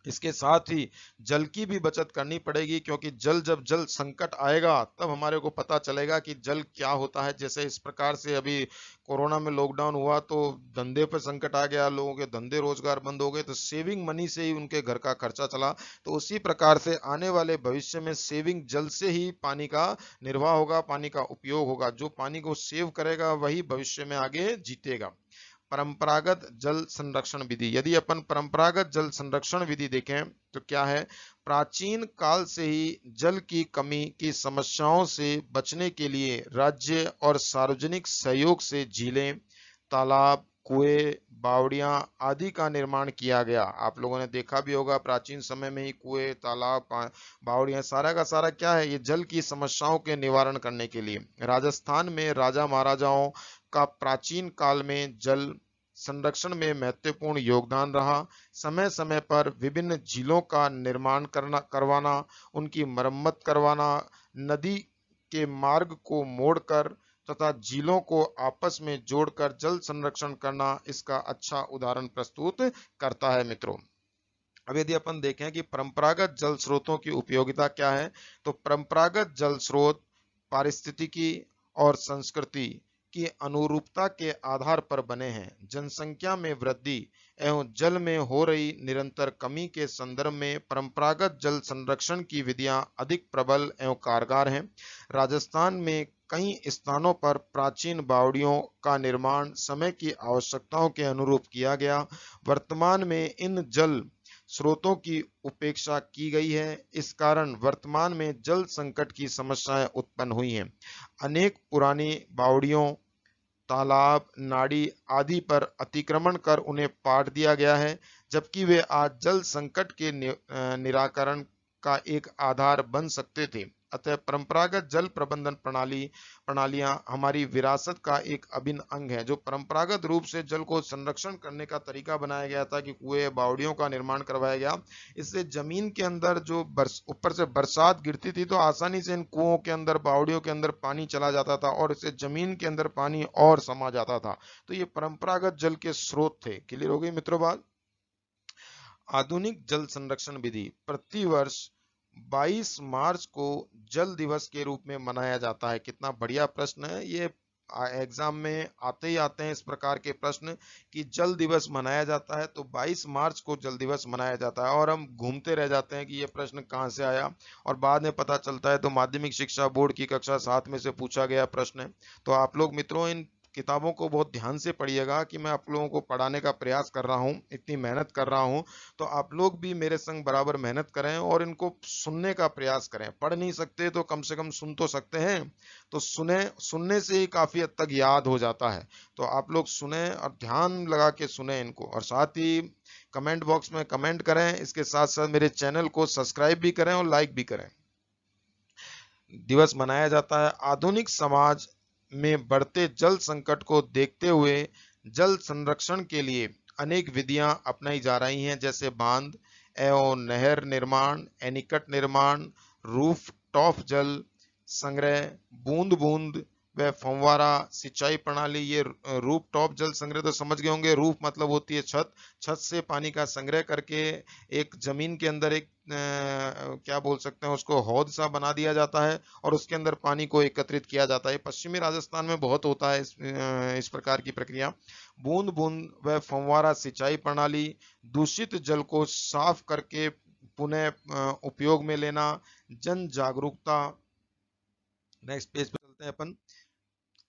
S1: इसके साथ ही जल की भी बचत करनी पड़ेगी, क्योंकि जब जल संकट आएगा तब हमारे को पता चलेगा कि जल क्या होता है। जैसे इस प्रकार से अभी कोरोना में लॉकडाउन हुआ तो धंधे पर संकट आ गया, लोगों के धंधे रोजगार बंद हो गए, तो सेविंग मनी से ही उनके घर का खर्चा चला। तो उसी प्रकार से आने वाले भविष्य में सेविंग जल से ही पानी का निर्वाह होगा, पानी का उपयोग होगा। जो पानी को सेव करेगा वही भविष्य में आगे जीतेगा। परंपरागत जल संरक्षण विधि, यदि अपन परंपरागत जल संरक्षण विधि देखें तो क्या है। प्राचीन काल से ही जल की कमी की समस्याओं से बचने के लिए राज्य और सार्वजनिक सहयोग से झीलें, तालाब, कुएं, बावड़ियां आदि का निर्माण किया गया। आप लोगों ने देखा भी होगा प्राचीन समय में ही कुएं, तालाब, बावड़ियां सारा का सारा क्या है, ये जल की समस्याओं के निवारण करने के लिए। राजस्थान में राजा महाराजाओं का प्राचीन काल में जल संरक्षण में महत्वपूर्ण योगदान रहा। समय समय पर विभिन्न झीलों का निर्माण करवाना, उनकी मरम्मत करवाना, नदी के मार्ग को मोड़कर तथा झीलों को आपस में जोड़कर जल संरक्षण करना इसका अच्छा उदाहरण प्रस्तुत करता है मित्रों। अब यदि अपन देखें कि परंपरागत जल स्रोतों की उपयोगिता क्या है, तो परंपरागत जल स्रोत पारिस्थितिकी और संस्कृति की अनुरूपता के आधार पर बने हैं। जनसंख्या में वृद्धि एवं जल में हो रही निरंतर कमी के संदर्भ में परंपरागत जल संरक्षण की विधियां अधिक प्रबल एवं कारगर हैं। राजस्थान में कई स्थानों पर प्राचीन बावड़ियों का निर्माण समय की आवश्यकताओं के अनुरूप किया गया। वर्तमान में इन जल स्रोतों की उपेक्षा की गई है। इस कारण वर्तमान में जल संकट की समस्याएं उत्पन्न हुई हैं। अनेक पुरानी बावड़ियों, तालाब, नाड़ी आदि पर अतिक्रमण कर उन्हें पाट दिया गया है, जबकि वे आज जल संकट के निराकरण का एक आधार बन सकते थे। अतः परंपरागत जल प्रबंधन प्रणालियां हमारी विरासत का एक अभिन्न अंग है। जो परंपरागत रूप से जल को संरक्षण करने का तरीका बनाया गया था कि कुएं, बावड़ियों का निर्माण करवाया गया, इससे जमीन के अंदर जो ऊपर से बरसात गिरती थी तो आसानी से इन कुओं के अंदर, बावड़ियों के अंदर पानी चला जाता था और इससे जमीन के अंदर पानी और समा जाता था। तो ये परंपरागत जल के स्रोत थे। क्लियर हो गई मित्रों बात। आधुनिक जल संरक्षण विधि प्रतिवर्ष 22 मार्च को जल दिवस के रूप में मनाया जाता है। कितना बढ़िया प्रश्न है ये। एग्जाम में आते ही आते हैं इस प्रकार के प्रश्न कि जल दिवस मनाया जाता है, तो 22 मार्च को जल दिवस मनाया जाता है और हम घूमते रह जाते हैं कि ये प्रश्न कहाँ से आया, और बाद में पता चलता है तो माध्यमिक शिक्षा बोर्ड की कक्षा 7 में से पूछा गया प्रश्न है। तो आप लोग मित्रों इन किताबों को बहुत ध्यान से पढ़िएगा कि मैं आप लोगों को पढ़ाने का प्रयास कर रहा हूँ, इतनी मेहनत कर रहा हूँ, तो आप लोग भी मेरे संग बराबर मेहनत करें और इनको सुनने का प्रयास करें। पढ़ नहीं सकते तो कम से कम सुन तो सकते हैं, तो सुनने से ही काफी हद तक याद हो जाता है। तो आप लोग सुने और ध्यान लगा के सुने इनको, और साथ ही कमेंट बॉक्स में कमेंट करें। इसके साथ साथ मेरे चैनल को सब्सक्राइब भी करें और लाइक भी करें। दिवस मनाया जाता है। आधुनिक समाज में बढ़ते जल संकट को देखते हुए जल संरक्षण के लिए अनेक विधियां अपनाई जा रही हैं, जैसे बांध एवं नहर निर्माण, एनीकट निर्माण, रूफ टॉप जल संग्रह, बूंद बूंद व फंवारा सिंचाई प्रणाली। ये रूफ टॉप जल संग्रह तो समझ गए होंगे। रूफ मतलब होती है छत, छत से पानी का संग्रह करके एक जमीन के अंदर एक क्या बोल सकते हैं उसको, हौद सा बना दिया जाता है और उसके अंदर पानी को एकत्रित किया जाता है। पश्चिमी राजस्थान में बहुत होता है इस प्रकार की प्रक्रिया। बूंद बूंद व फंवारा सिंचाई प्रणाली, दूषित जल को साफ करके पुनः उपयोग में लेना, जन जागरूकता। नेक्स्ट पेज पे चलते हैं अपन।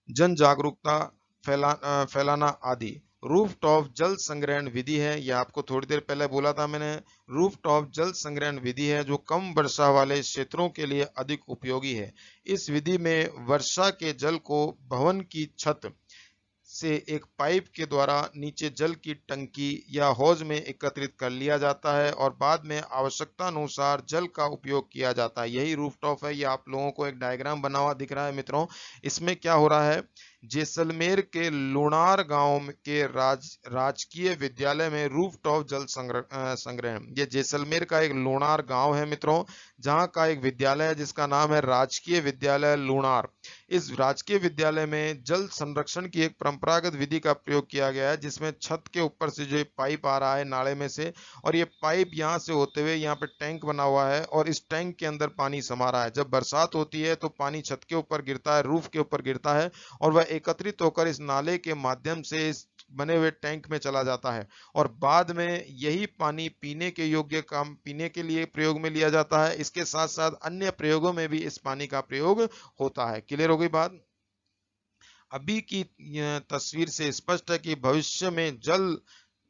S1: जन जागरूकता फैलाना आदि। रूफ टॉप जल संग्रहण विधि है, यह आपको थोड़ी देर पहले बोला था मैंने। रूफ टॉप जल संग्रहण विधि है जो कम वर्षा वाले क्षेत्रों के लिए अधिक उपयोगी है। इस विधि में वर्षा के जल को भवन की छत से एक पाइप के द्वारा नीचे जल की टंकी या हौज में एकत्रित कर लिया जाता है और बाद में आवश्यकता अनुसार जल का उपयोग किया जाता है। यही रूफटॉप है। ये आप लोगों को एक डायग्राम बना हुआ दिख रहा है मित्रों। इसमें क्या हो रहा है, जैसलमेर के लुणार गांव के राजकीय विद्यालय में रूफटॉप जल संग्रह। ये जैसलमेर का एक लुणार गांव है मित्रों, जहां का एक विद्यालय है जिसका नाम है राजकीय विद्यालय लुणार। इस राजकीय विद्यालय में जल संरक्षण की एक परंपरागत विधि का प्रयोग किया गया है, जिसमें छत के ऊपर से जो पाइप आ रहा है नाले में से, और ये पाइप यहाँ से होते हुए यहाँ पे टैंक बना हुआ है और इस टैंक के अंदर पानी समा रहा है। जब बरसात होती है तो पानी छत के ऊपर गिरता है, रूफ के ऊपर गिरता है और वह एकत्रित होकर इस नाले के माध्यम से इस बने हुए टैंक में चला जाता है और बाद में यही पानी पीने के योग्य काम पीने के लिए प्रयोग में लिया जाता है। इसके साथ साथ अन्य प्रयोगों में भी इस पानी का प्रयोग होता है। क्लियर हो गई बात। अभी की तस्वीर से स्पष्ट है कि भविष्य में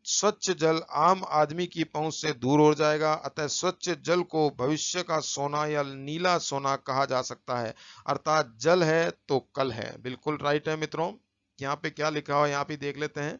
S1: स्वच्छ जल आम आदमी की पहुंच से दूर हो जाएगा, अतः स्वच्छ जल को भविष्य का सोना या नीला सोना कहा जा सकता है। अर्थात जल है तो कल है। बिल्कुल राइट है मित्रों। यहाँ पे क्या लिखा हुआ है यहाँ पे देख लेते हैं।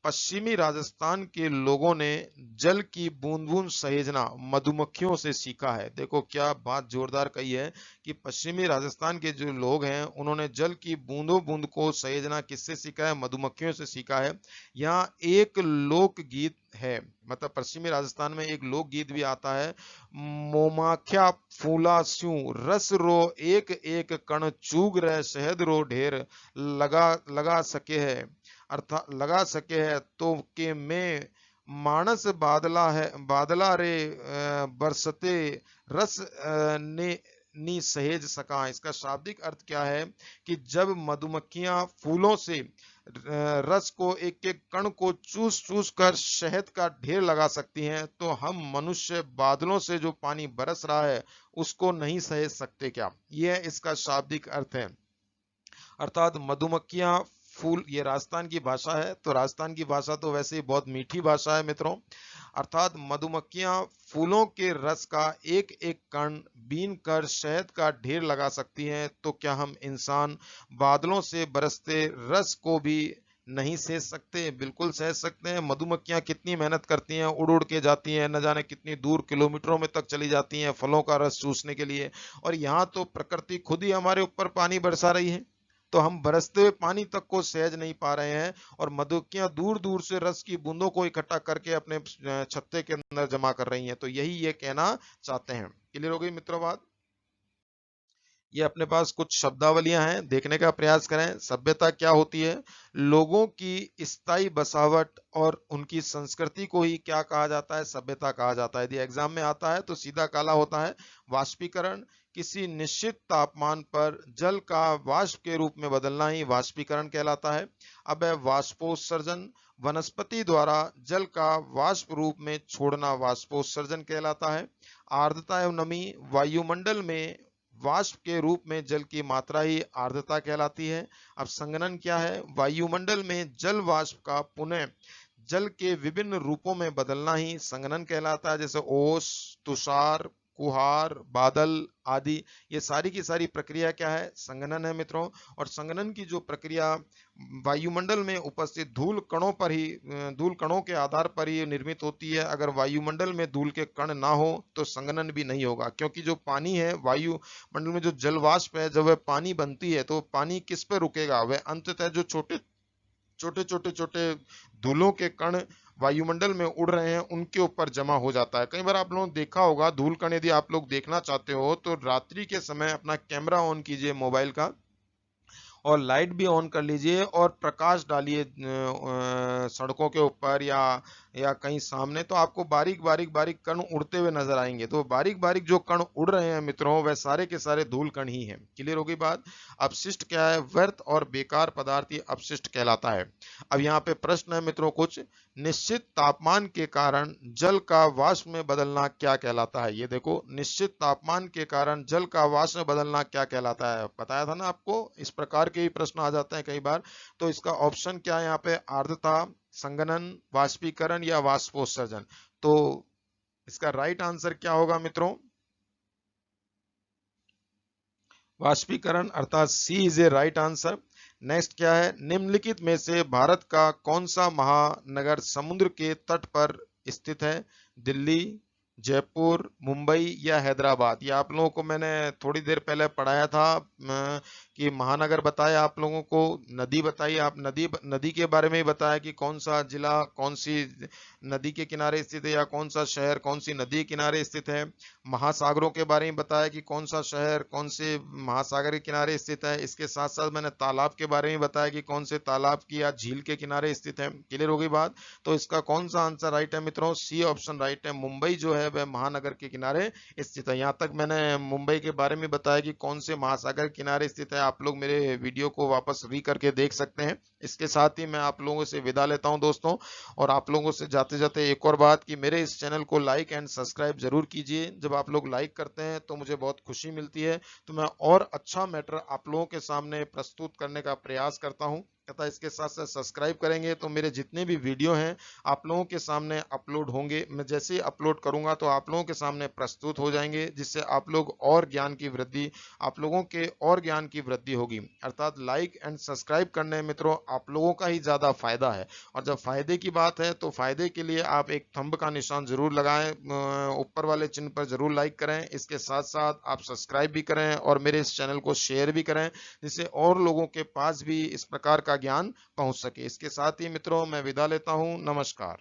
S1: पश्चिमी राजस्थान के लोगों ने जल की बूंद बूंद सहेजना मधुमक्खियों से सीखा है। देखो क्या बात जोरदार कही है कि पश्चिमी राजस्थान के जो लोग हैं उन्होंने जल की बूंदों बूंद को सहेजना किससे सीखा है, मधुमक्खियों से सीखा है। यहाँ एक लोकगीत है, मतलब पश्चिमी राजस्थान में एक लोकगीत भी आता है। मोमाख्या फूला स्यू रस रो एक एक कण चूग रहे शहद रो ढेर लगा लगा सके है, अर्थात लगा सके है तो के में मानस बादला है बादला रे बरसते रस ने नी सहेज सका। इसका शाब्दिक अर्थ क्या है कि जब मधुमक्खियां फूलों से रस को एक एक कण को चूस चूस कर शहद का ढेर लगा सकती हैं, तो हम मनुष्य बादलों से जो पानी बरस रहा है उसको नहीं सहेज सकते क्या? यह इसका शाब्दिक अर्थ है। अर्थात मधुमक्खियां फूल, ये राजस्थान की भाषा है, तो राजस्थान की भाषा तो वैसे ही बहुत मीठी भाषा है मित्रों। अर्थात मधुमक्खियां फूलों के रस का एक एक कण बीन कर शहद का ढेर लगा सकती हैं, तो क्या हम इंसान बादलों से बरसते रस को भी नहीं सह सकते? बिल्कुल सह सकते हैं। मधुमक्खियां कितनी मेहनत करती हैं, उड़ उड़ के जाती हैं, न जाने कितनी दूर किलोमीटरों में तक चली जाती हैं फलों का रस चूसने के लिए, और यहाँ तो प्रकृति खुद ही हमारे ऊपर पानी बरसा रही है, तो हम बरसते हुए पानी तक को सहज नहीं पा रहे हैं और मधुमक्खियां दूर दूर से रस की बूंदों को इकट्ठा करके अपने छत्ते के अंदर जमा कर रही हैं। तो यही ये कहना चाहते हैं। क्लियर हो गई मित्रों बात। ये अपने पास कुछ शब्दावलियां हैं, देखने का प्रयास करें। सभ्यता क्या होती है? लोगों की स्थायी बसावट और उनकी संस्कृति को ही क्या कहा जाता है? सभ्यता कहा जाता है। यदि एग्जाम में आता है तो सीधा काला होता है। वाष्पीकरण, किसी निश्चित तापमान पर जल का वाष्प के रूप में बदलना ही वाष्पीकरण कहलाता है। अब है वाष्पोत्सर्जन, वनस्पति द्वारा जल का वाष्प रूप में छोड़ना वाष्पोत्सर्जन कहलाता है। आर्द्रता एवं नमी, वायुमंडल में वाष्प के रूप में जल की मात्रा ही आर्द्रता कहलाती है। अब संघनन क्या है? वायुमंडल में जल वाष्प का पुनः जल के विभिन्न रूपों में बदलना ही संघनन कहलाता है, जैसे ओस, तुषार, कुहार, बादल आदि। ये सारी की सारी प्रक्रिया क्या है? संघनन है मित्रों। और संघनन की जो प्रक्रिया वायुमंडल में उपस्थित धूल कणों पर ही, धूल कणों के आधार पर ही निर्मित होती है। अगर वायुमंडल में धूल के कण ना हो तो संघनन भी नहीं होगा, क्योंकि जो पानी है वायुमंडल में, जो जल वाष्प है, जब वह पानी बनती है तो पानी किस पर रुकेगा? वह अंततः जो छोटे छोटे छोटे छोटे धूलों के कण वायुमंडल में उड़ रहे हैं उनके ऊपर जमा हो जाता है। कई बार आप लोगों ने देखा होगा, धूल कण यदि आप लोग देखना चाहते हो तो रात्रि के समय अपना कैमरा ऑन कीजिए मोबाइल का और लाइट भी ऑन कर लीजिए और प्रकाश डालिए सड़कों के ऊपर या कहीं सामने, तो आपको बारीक बारीक बारीक कण उड़ते हुए नजर आएंगे। तो बारीक बारीक जो कण उड़ रहे हैं मित्रों, वह सारे के सारे धूल कण ही हैं। क्लियर हो गई बात। अपशिष्ट क्या है? व्यर्थ और बेकार पदार्थ ही अपशिष्ट कहलाता है। अब यहाँ पे प्रश्न है मित्रों कुछ, निश्चित तापमान के कारण जल का वाष्प में बदलना क्या कहलाता है? ये देखो, निश्चित तापमान के कारण जल का वाष्प में बदलना क्या कहलाता है? बताया था ना आपको, इस प्रकार के ही प्रश्न आ जाते हैं कई बार। तो इसका ऑप्शन क्या है यहाँ पे? आर्द्रता, संघनन, वाष्पीकरण या वाष्पोत्सर्जन। तो इसका राइट आंसर क्या होगा मित्रों? वाष्पीकरण, अर्थात C is a right answer. Next क्या है, निम्नलिखित में से भारत का कौन सा महानगर समुद्र के तट पर स्थित है? दिल्ली, जयपुर, मुंबई या हैदराबाद? ये आप लोगों को मैंने थोड़ी देर पहले पढ़ाया था कि महानगर बताया आप लोगों को, नदी बताई, आप नदी नदी के बारे में ही बताया कि कौन सा जिला कौन सी नदी के किनारे स्थित है या कौन सा शहर कौन सी नदी के किनारे स्थित है। महासागरों के बारे में बताया कि कौन सा शहर कौन से महासागर के किनारे स्थित है। इसके साथ साथ मैंने तालाब के बारे में बताया कि कौन से तालाब की या झील के किनारे स्थित है। क्लियर हो गई बात? तो इसका कौन सा आंसर राइट है मित्रों? सी ऑप्शन राइट है। मुंबई जो है वह महानगर के किनारे स्थित है। यहाँ तक मैंने मुंबई के बारे में बताया कि कौन से महासागर के किनारे स्थित है। आप लोग मेरे वीडियो को वापस री करके देख सकते हैं। इसके साथ ही मैं आप लोगों से विदा लेता हूं दोस्तों, और आप लोगों से जाते जाते एक और बात कि मेरे इस चैनल को लाइक एंड सब्सक्राइब जरूर कीजिए। जब आप लोग लाइक करते हैं तो मुझे बहुत खुशी मिलती है, तो मैं और अच्छा मैटर आप लोगों के सामने प्रस्तुत करने का प्रयास करता हूं। तथा इसके साथ साथ सब्सक्राइब करेंगे तो मेरे जितने भी वीडियो हैं आप लोगों के सामने अपलोड होंगे। मैं जैसे ही अपलोड करूंगा तो आप लोगों के सामने प्रस्तुत हो जाएंगे, जिससे आप लोग और ज्ञान की वृद्धि आप लोगों के और ज्ञान की वृद्धि होगी। अर्थात लाइक एंड सब्सक्राइब करने में मित्रों आप लोगों का ही ज्यादा फायदा है। और जब फायदे की बात है तो फायदे के लिए आप एक थंब का निशान जरूर लगाएं, ऊपर वाले चिन्ह पर जरूर लाइक करें। इसके साथ साथ आप सब्सक्राइब भी करें और मेरे इस चैनल को शेयर भी करें, जिससे और लोगों के पास भी इस प्रकार का ज्ञान पहुंच सके। इसके साथ ही मित्रों मैं विदा लेता हूं। नमस्कार।